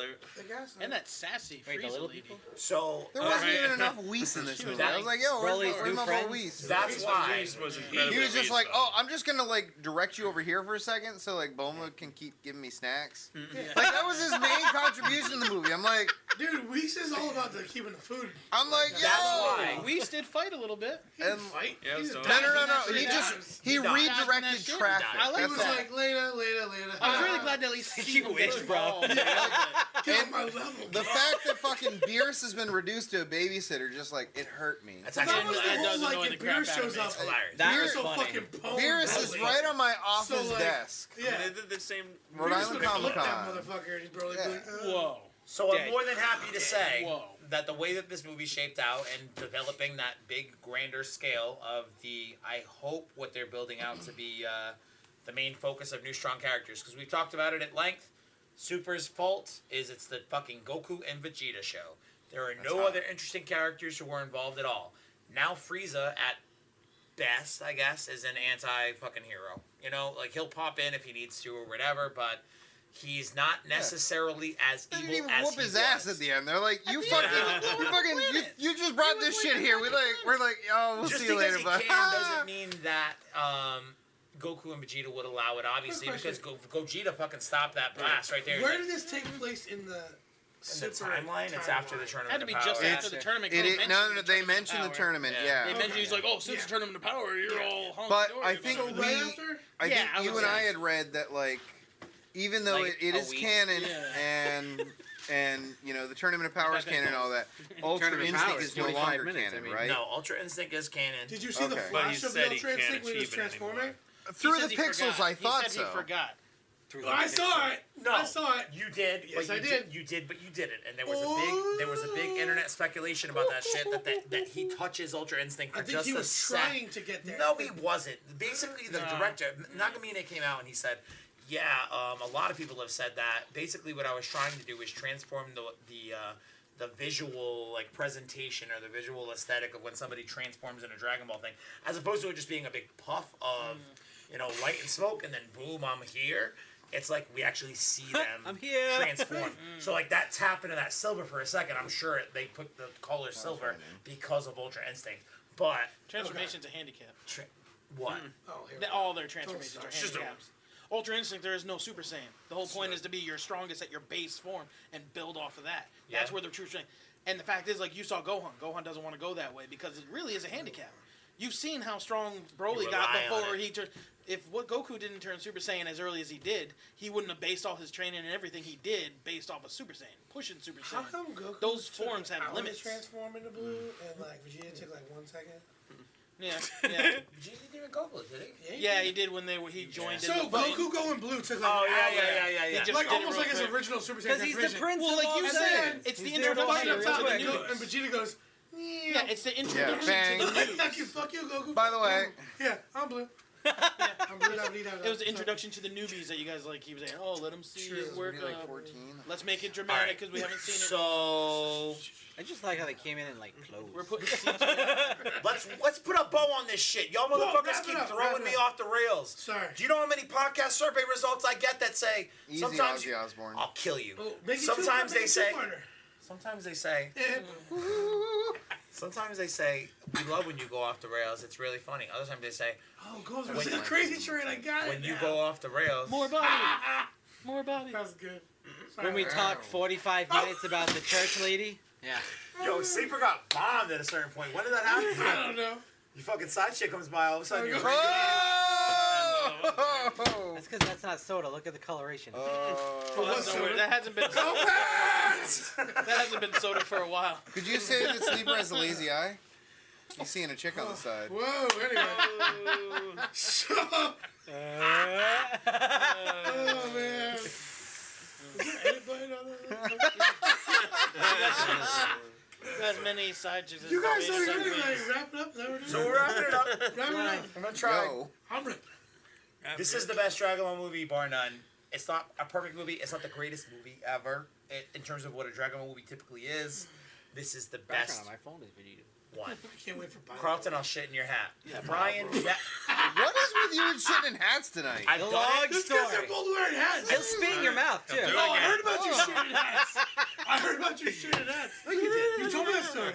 And that sassy Wait, the Frieza little lady. people? So There wasn't even enough Whis in this movie. I was like, yo, Broly's where's new my friends? boy Whis? that's why He was just like, oh, I'm just gonna like direct you over here for a second, so like Bulma can keep giving me snacks. Like that was his main contribution in the movie. I'm like, Dude, Whis is all about keeping the food. I'm like, yo. That's why. Whis did fight a little bit. He didn't And- fight. Yeah, it was He just dope. No. died. He just he died. redirected He traffic. I like He That's was all. like, later. I was really glad that at least You wish, bro. Get on my level. The fact that fucking Beerus has been reduced to a babysitter, just like it hurt me. That's That actually was the That whole does annoy like the if crap Beerus out of shows me. up. It's hilarious. That Beerus was so funny. fucking pwned. Beerus is right on my office like, desk. Yeah. They did the same. Rhode Beerus Island would've flipped Comic that Con. motherfucker and he's probably Yeah. like, Whoa. So I'm Dead. more than happy to say Whoa. that the way that this movie shaped out and developing that big, grander scale of I hope what they're building out to be the main focus of new strong characters, because we've talked about it at length. Super's fault is it's the fucking Goku and Vegeta show. There are no other interesting characters who were involved at all. Now Frieza, at best, I guess, is an anti-fucking hero. You know, like he'll pop in if he needs to or whatever, but he's not necessarily as They evil didn't even as whoop he his ass was. at the end. They're like, you the fucking, end. you just brought this shit here. We're like, oh, we'll Just see you because later, he bud. can doesn't mean that Goku and Vegeta would allow it, obviously, Quick because question. Gogeta fucking stopped that blast right there. where did this take place in the in the timeline? It's after the tournament. Had to be of just Power. after the tournament. No, they mentioned the tournament, Yeah. They yeah. mentioned he's like, oh, since the tournament of power, you're all hunky But dory I about think So it." right after? I Yeah, think I you would and say. I had read that, like, even though Like it a is week? canon Yeah. and you know the Tournament of Powers That canon and all that, Ultra Tournament of Instinct Powers, is no 45 longer minutes, canon, I mean. right? No, Ultra Instinct is canon. Did you see the Okay. But he flash of said the he Ultra can't Instinct when he was achieve it transforming? anymore. Through He the said he pixels, forgot. I thought he said so. He forgot. I saw it. No, I saw it. You did. Yes, but I did. You did, but you didn't. And there was a big internet speculation about that shit that he touches Ultra Instinct for I think just he a was sec. trying to get there. No, he wasn't. Basically, the No. director, Nagamine, came out and he said, yeah, a lot of people have said that. Basically, what I was trying to do is transform the visual like presentation or the visual aesthetic of when somebody transforms in a Dragon Ball thing, as opposed to it just being a big puff of, light and smoke, and then boom, I'm here. It's like we actually see them I'm here. transform. So like that tap into that silver for a second, I'm sure they put the color silver because of Ultra Instinct. But Transformation's a handicap. what? Oh, here. All their transformations are It's just a- handicaps. Ultra Instinct, there is no Super Saiyan. The whole point is to be your strongest at your base form and build off of that. That's Yeah. where the true strength. And the fact is, like you saw Gohan. Gohan doesn't want to go that way because it really is a handicap. You've seen how strong Broly You got rely on before it. he turned. If Goku didn't turn Super Saiyan as early as he did, he wouldn't have based all his training and everything he did based off of Super Saiyan, pushing Super How Saiyan. come Goku Those took forms an have hour limits. to transform into blue, and like Vegeta took like 1 second? Yeah, Vegeta didn't even go blue, did he? yeah, he did when he joined. So in the fight. Goku going blue took like Oh an hour. yeah. just Like did it almost real like his quick. original Super Saiyan Because he's the transformation. prince Well, of like you all said, Saiyans. it's the He's there to Fighting introduction up to top, the and, noobs. and Vegeta goes, Yeah, it's the introduction bang. to the noobs. fuck you, Goku. By the way, Yeah, I'm blue. I'm blue. It was the introduction to the newbies that you guys like. He was saying, "Oh, let them see True. his work. maybe like 14. Let's make it dramatic because we haven't seen it." So I just like how they came in like clothes. We're putting CGI. let's put a bow on this shit. Y'all motherfuckers wrap it keep up, throwing wrap it me up. off the rails. Sorry. Do you know how many podcast survey results I get that say Easy sometimes Ozzy Osbourne. I'll kill you. Oh, make it Sometimes two- they say two-parter. sometimes they say Yeah. sometimes they say we love when you go off the rails. It's really funny. Other times they say Oh, goes When- with the crazy train. I got it. when you now. go off the rails. More Bobby. More Bobby. That was good. Sorry. When we talk 45 minutes about the church lady. Yeah. Yo, Sleeper got bombed at a certain point. When did that I happen? don't know. You fucking side chick comes by, all of a sudden you're Oh! That's because that's not soda. Look at the coloration. Well, that's soda? nowhere. That hasn't been. Go Pats! That hasn't been soda for a while. Could you say that Sleeper has a lazy eye? He's seeing a chick on the side. Whoa, anyway. So, oh man. Is there anybody on that? as many side chicks as You guys Vader are does ready Vader. to wrap it up? So we're wrapping it up. Wrapping it up. I'm gonna try. Yo. I'm ready. This is the best Dragon Ball movie, bar none. It's not a perfect movie. It's not the greatest movie ever in terms of what a Dragon Ball movie typically is. This is the Background best on my phone is Vegeta. one. I can't wait for Biden. Carlton, I'll shit in your hat. Brian, What is with you and shitting in hats tonight? I've The done long it. These guys are story. both wearing hats. He'll spit in your mouth too. Do it Oh, I again. heard about you shitting hats. I heard about you shitting hats. You told me that story.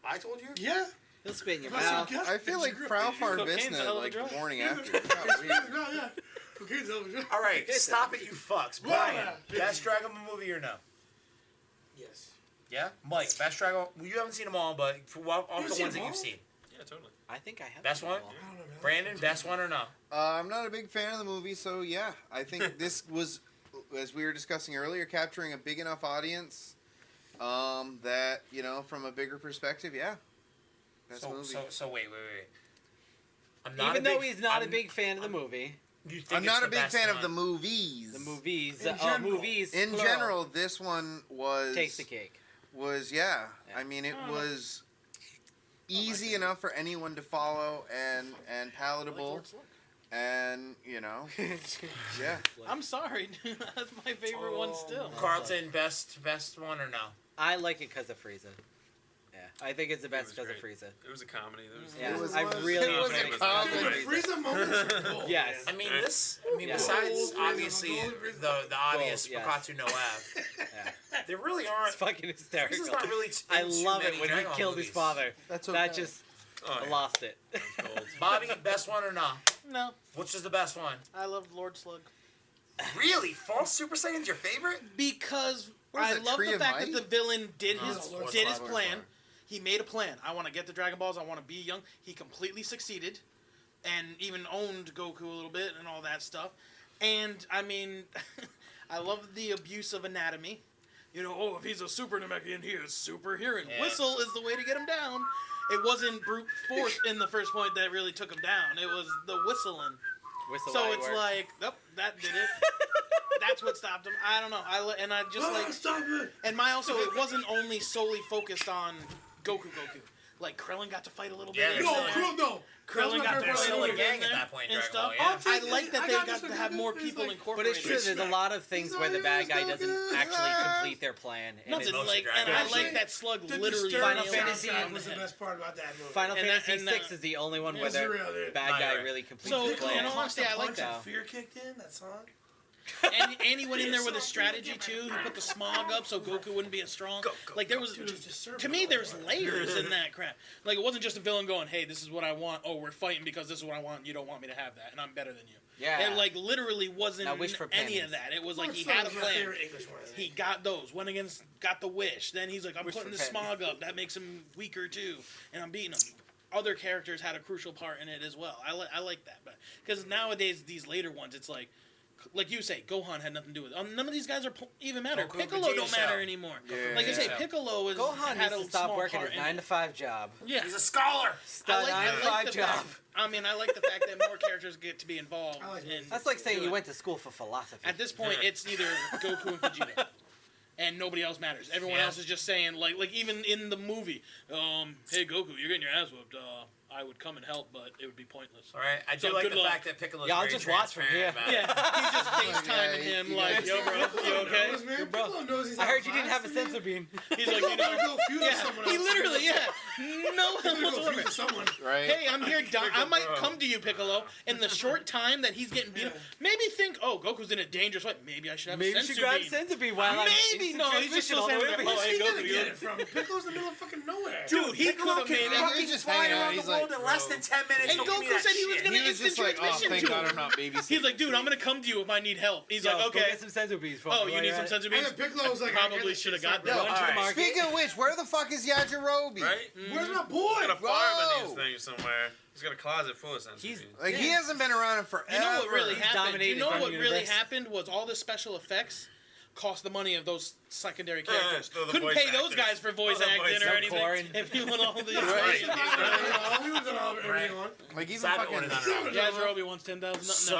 I told you? Yeah. He'll spit in your That's mouth. some guy- I feel like Frau Cocaine's a hell Farvisna of a like drug. the morning after. No, yeah. Cocaine's over here. All right, stop it, you fucks. Brian, Yeah. best Dragon Ball movie or no? Yes. Yeah? Mike, best Dragon Ball. Well, you haven't seen them all, but for off You've the seen ones that them you've all? seen. Yeah, totally. I think I have. Best them one? all. I don't know, man. Brandon, best one or no? I'm not a big fan of the movie, so yeah, I think this was, as we were discussing earlier, capturing a big enough audience that, from a bigger perspective, yeah. Best movie. So wait. I'm Even though he's not a big fan of the movie, You think I'm it's not the a big best fan one? of the movies. the movies, In general. movies In plural, general, this one was takes the cake. Yeah. Yeah. I mean, it was easy enough for anyone to follow and palatable, and yeah. I'm sorry, dude. That's my favorite one still. Carlton, best one or no? I like it because of Frieza. Yeah, I think it's the best was because of great. Frieza. It was a comedy. Yeah, It was- I really it was enjoyed a it. comedy. Dude, Frieza moments are gold. Yes. I mean, Yeah. besides Gold, obviously gold, the obvious yes. Fakatu Noev, Yeah. there really It's aren't. fucking hysterical. Frieza's not really. I in too love it many when he Dragon Ball killed his movies. father. That's That okay. just Oh, I yeah. lost it. Gold. Bobby, best one or no? No, Which is the best one? I love Lord Slug Really, False Super Saiyan's your favorite? because What is I it, love Tree the of fact Might? that the villain did No, his Lord did his Slug, plan. Lord Slug. He made a plan. I want to get the Dragon Balls. I want to be young. He completely succeeded, and even owned Goku a little bit and all that stuff. And I mean, I love the abuse of anatomy. If he's a super Namekian, he is super hearing. Yeah. Whistle is the way to get him down. It wasn't brute force in the first point that really took him down. It was the whistling. Whistle So eye it's work. like, that did it. That's what stopped him. I don't know. I just like. Stop it. And it wasn't only solely focused on Goku. Like Krillin got to fight a little bit. Yeah, and No, stuff. no. Krillin got to There's fight a still little a bit gang in at there that point in and Dragon stuff. Ball, yeah. I like that I they got got this to have one. more It's people like- But incorporated. it's true. There's a lot of things where the bad guy doesn't actually complete their plan. And Nothing it's mostly like, and Dragon I Ball. like that Slug The literally. disturbing Final nailed Fantasy it down was to the him. best part about that movie. Final And Fantasy that- 6 is the only one where It's the real, dude. bad No, guy you're right. really completes So, the plan. and honestly, I like Punch that. and Fear kicked in that song. And he went in there with a strategy too. He put the smog up so Goku wouldn't be as strong. Like there was, Dude, it was disturbing. to me, there's layers in that crap. Like it wasn't just a villain going, "Hey, this is what I want. Oh, we're fighting because this is what I want. You don't want me to have that, and I'm better than you." Yeah. It like literally wasn't Now wish for any pennies. of that. It was like he Lord had a Slug's my plan. favorite English word. He got those. Got the wish. Then he's like, I'm Wish putting for the pennies. smog up. That makes him weaker too, and I'm beating him. Other characters had a crucial part in it as well. I like that, but because nowadays these later ones, it's like you say, Gohan had nothing to do with it. None of these guys even matter. Goku, Piccolo Vegeta don't matter show. anymore. Yeah. Like I say, Yeah. Piccolo is Gohan had needs a to stop small working part his in 9 it. to 5 job. Yeah. He's a scholar. Start 9 to 5 the job. fact, I like the fact that more characters get to be involved. I like in That's like saying do you it. went to school for philosophy. At this point, it's either Goku and Vegeta, and nobody else matters. Everyone Yeah. else is just saying, like even in the movie, hey Goku, you're getting your ass whooped. I would come and help, but it would be pointless. All right, I do So, like good the luck. fact that Piccolo's Yeah, I'll very just watch from here. transparent about it. Yeah, he's just FaceTiming Yeah, him you like, guys- yo, bro, you okay? Knows, man. Piccolo knows he's I not heard you didn't have a biased, man. sensor beam. He's like, Piccolo might go feud with someone he else. literally, no help He's gonna go feud whatsoever. with someone. Right? Hey, I'm here. I might come to you, Piccolo. In the short time that he's getting beat up, maybe think, oh, Goku's in a dangerous fight. Maybe I should have Maybe a you should sensu grab beam. sensor beam while I'm Maybe instant no. He's just transmission all the way saying, over oh, here. hey, Where's he Goku, gonna you get it from? Piccolo's in the middle of fucking nowhere. Dude, he could have made Yeah, it. he's just fly hanging out. around He's the world like, in less than 10 minutes. And Don't give me Goku that said he was shit. gonna he was instant just like, oh, transmission thank to God him. I'm not babysitting. He's like, dude, I'm gonna come to you if I need help. He's Yo, like, go okay. get some sensor beams for Oh, me you while need you're some at it. sensu I beams? think Piccolo's like, Probably should have got Yo, that. all right. Speaking of which, where the fuck is Yajirobe? Right? Where's my boy? He's got a farm in Whoa. these things somewhere. He's got a closet full of sense. He's- Like, he hasn't been around in forever. You know what really happened? Dominated You know from what the really universe. happened was all the special effects cost the money of those secondary characters. so the Couldn't voice pay those actors. guys for voice Oh, the acting voice or acting. anything. If you want all the Right. We would have done all everything on. Like, even Sabat fucking... would've done it all. Yeah, Roby wants 10,000. So,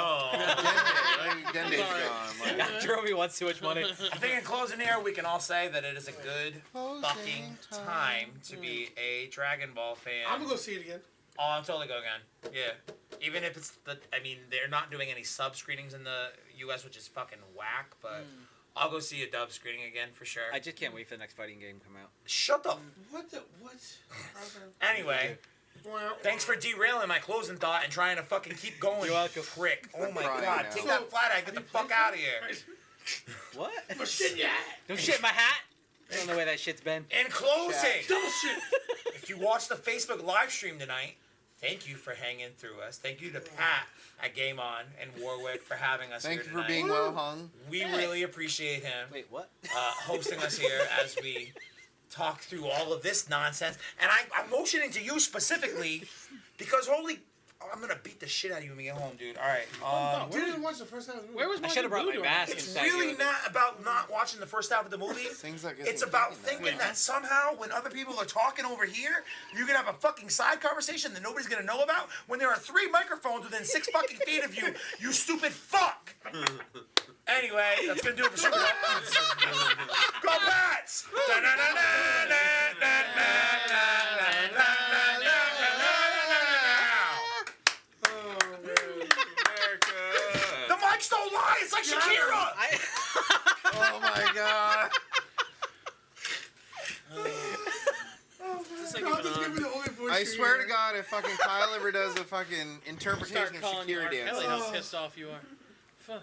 Dende's Sorry. gone. Like, Jeremy wants too much money. I think in closing here, we can all say that it is a good fucking time to be a Dragon Ball fan. I'm gonna go see it again. Oh, I'm totally going again. Yeah. Even if it's they're not doing any sub screenings in the U.S., which is fucking whack, but I'll go see a dub screening again for sure. I just can't wait for the next fighting game to come out. Shut the... What? Anyway, thanks for derailing my closing thought and trying to fucking keep going, You're welcome. prick. Oh my crying god, now. take that flat hat, get the fuck out of here. What? But shit, yeah. Don't shit my hat. I don't know where that shit's been. In closing, Double shit. if you watched the Facebook live stream tonight, thank you for hanging through us. Thank you to Pat at Game On and Warwick for having us Thank here you for tonight. being well hung. We really appreciate him Wait, what? hosting us here as we talk through all of this nonsense. And I'm motioning to you specifically because I'm going to beat the shit out of you when we get home, dude. All right. We didn't watch the first half of the movie. Where was I should have brought my mask. It's inside really here. not about not watching the first half of the movie. Things like It's about thinking that somehow when other people are talking over here, you're going to have a fucking side conversation that nobody's going to know about when there are 3 microphones within 6 fucking feet of you, you stupid fuck! Anyway, that's going to do it for Super Bowl. Go Pats! The mics don't lie, it's like Shakira! Oh my god. Carlton's giving me the only voice I you swear to hear. God, if fucking Kyle ever does a fucking interpretation Start of calling you Shakira R. dance. Kelly, how pissed off you are. Fuck.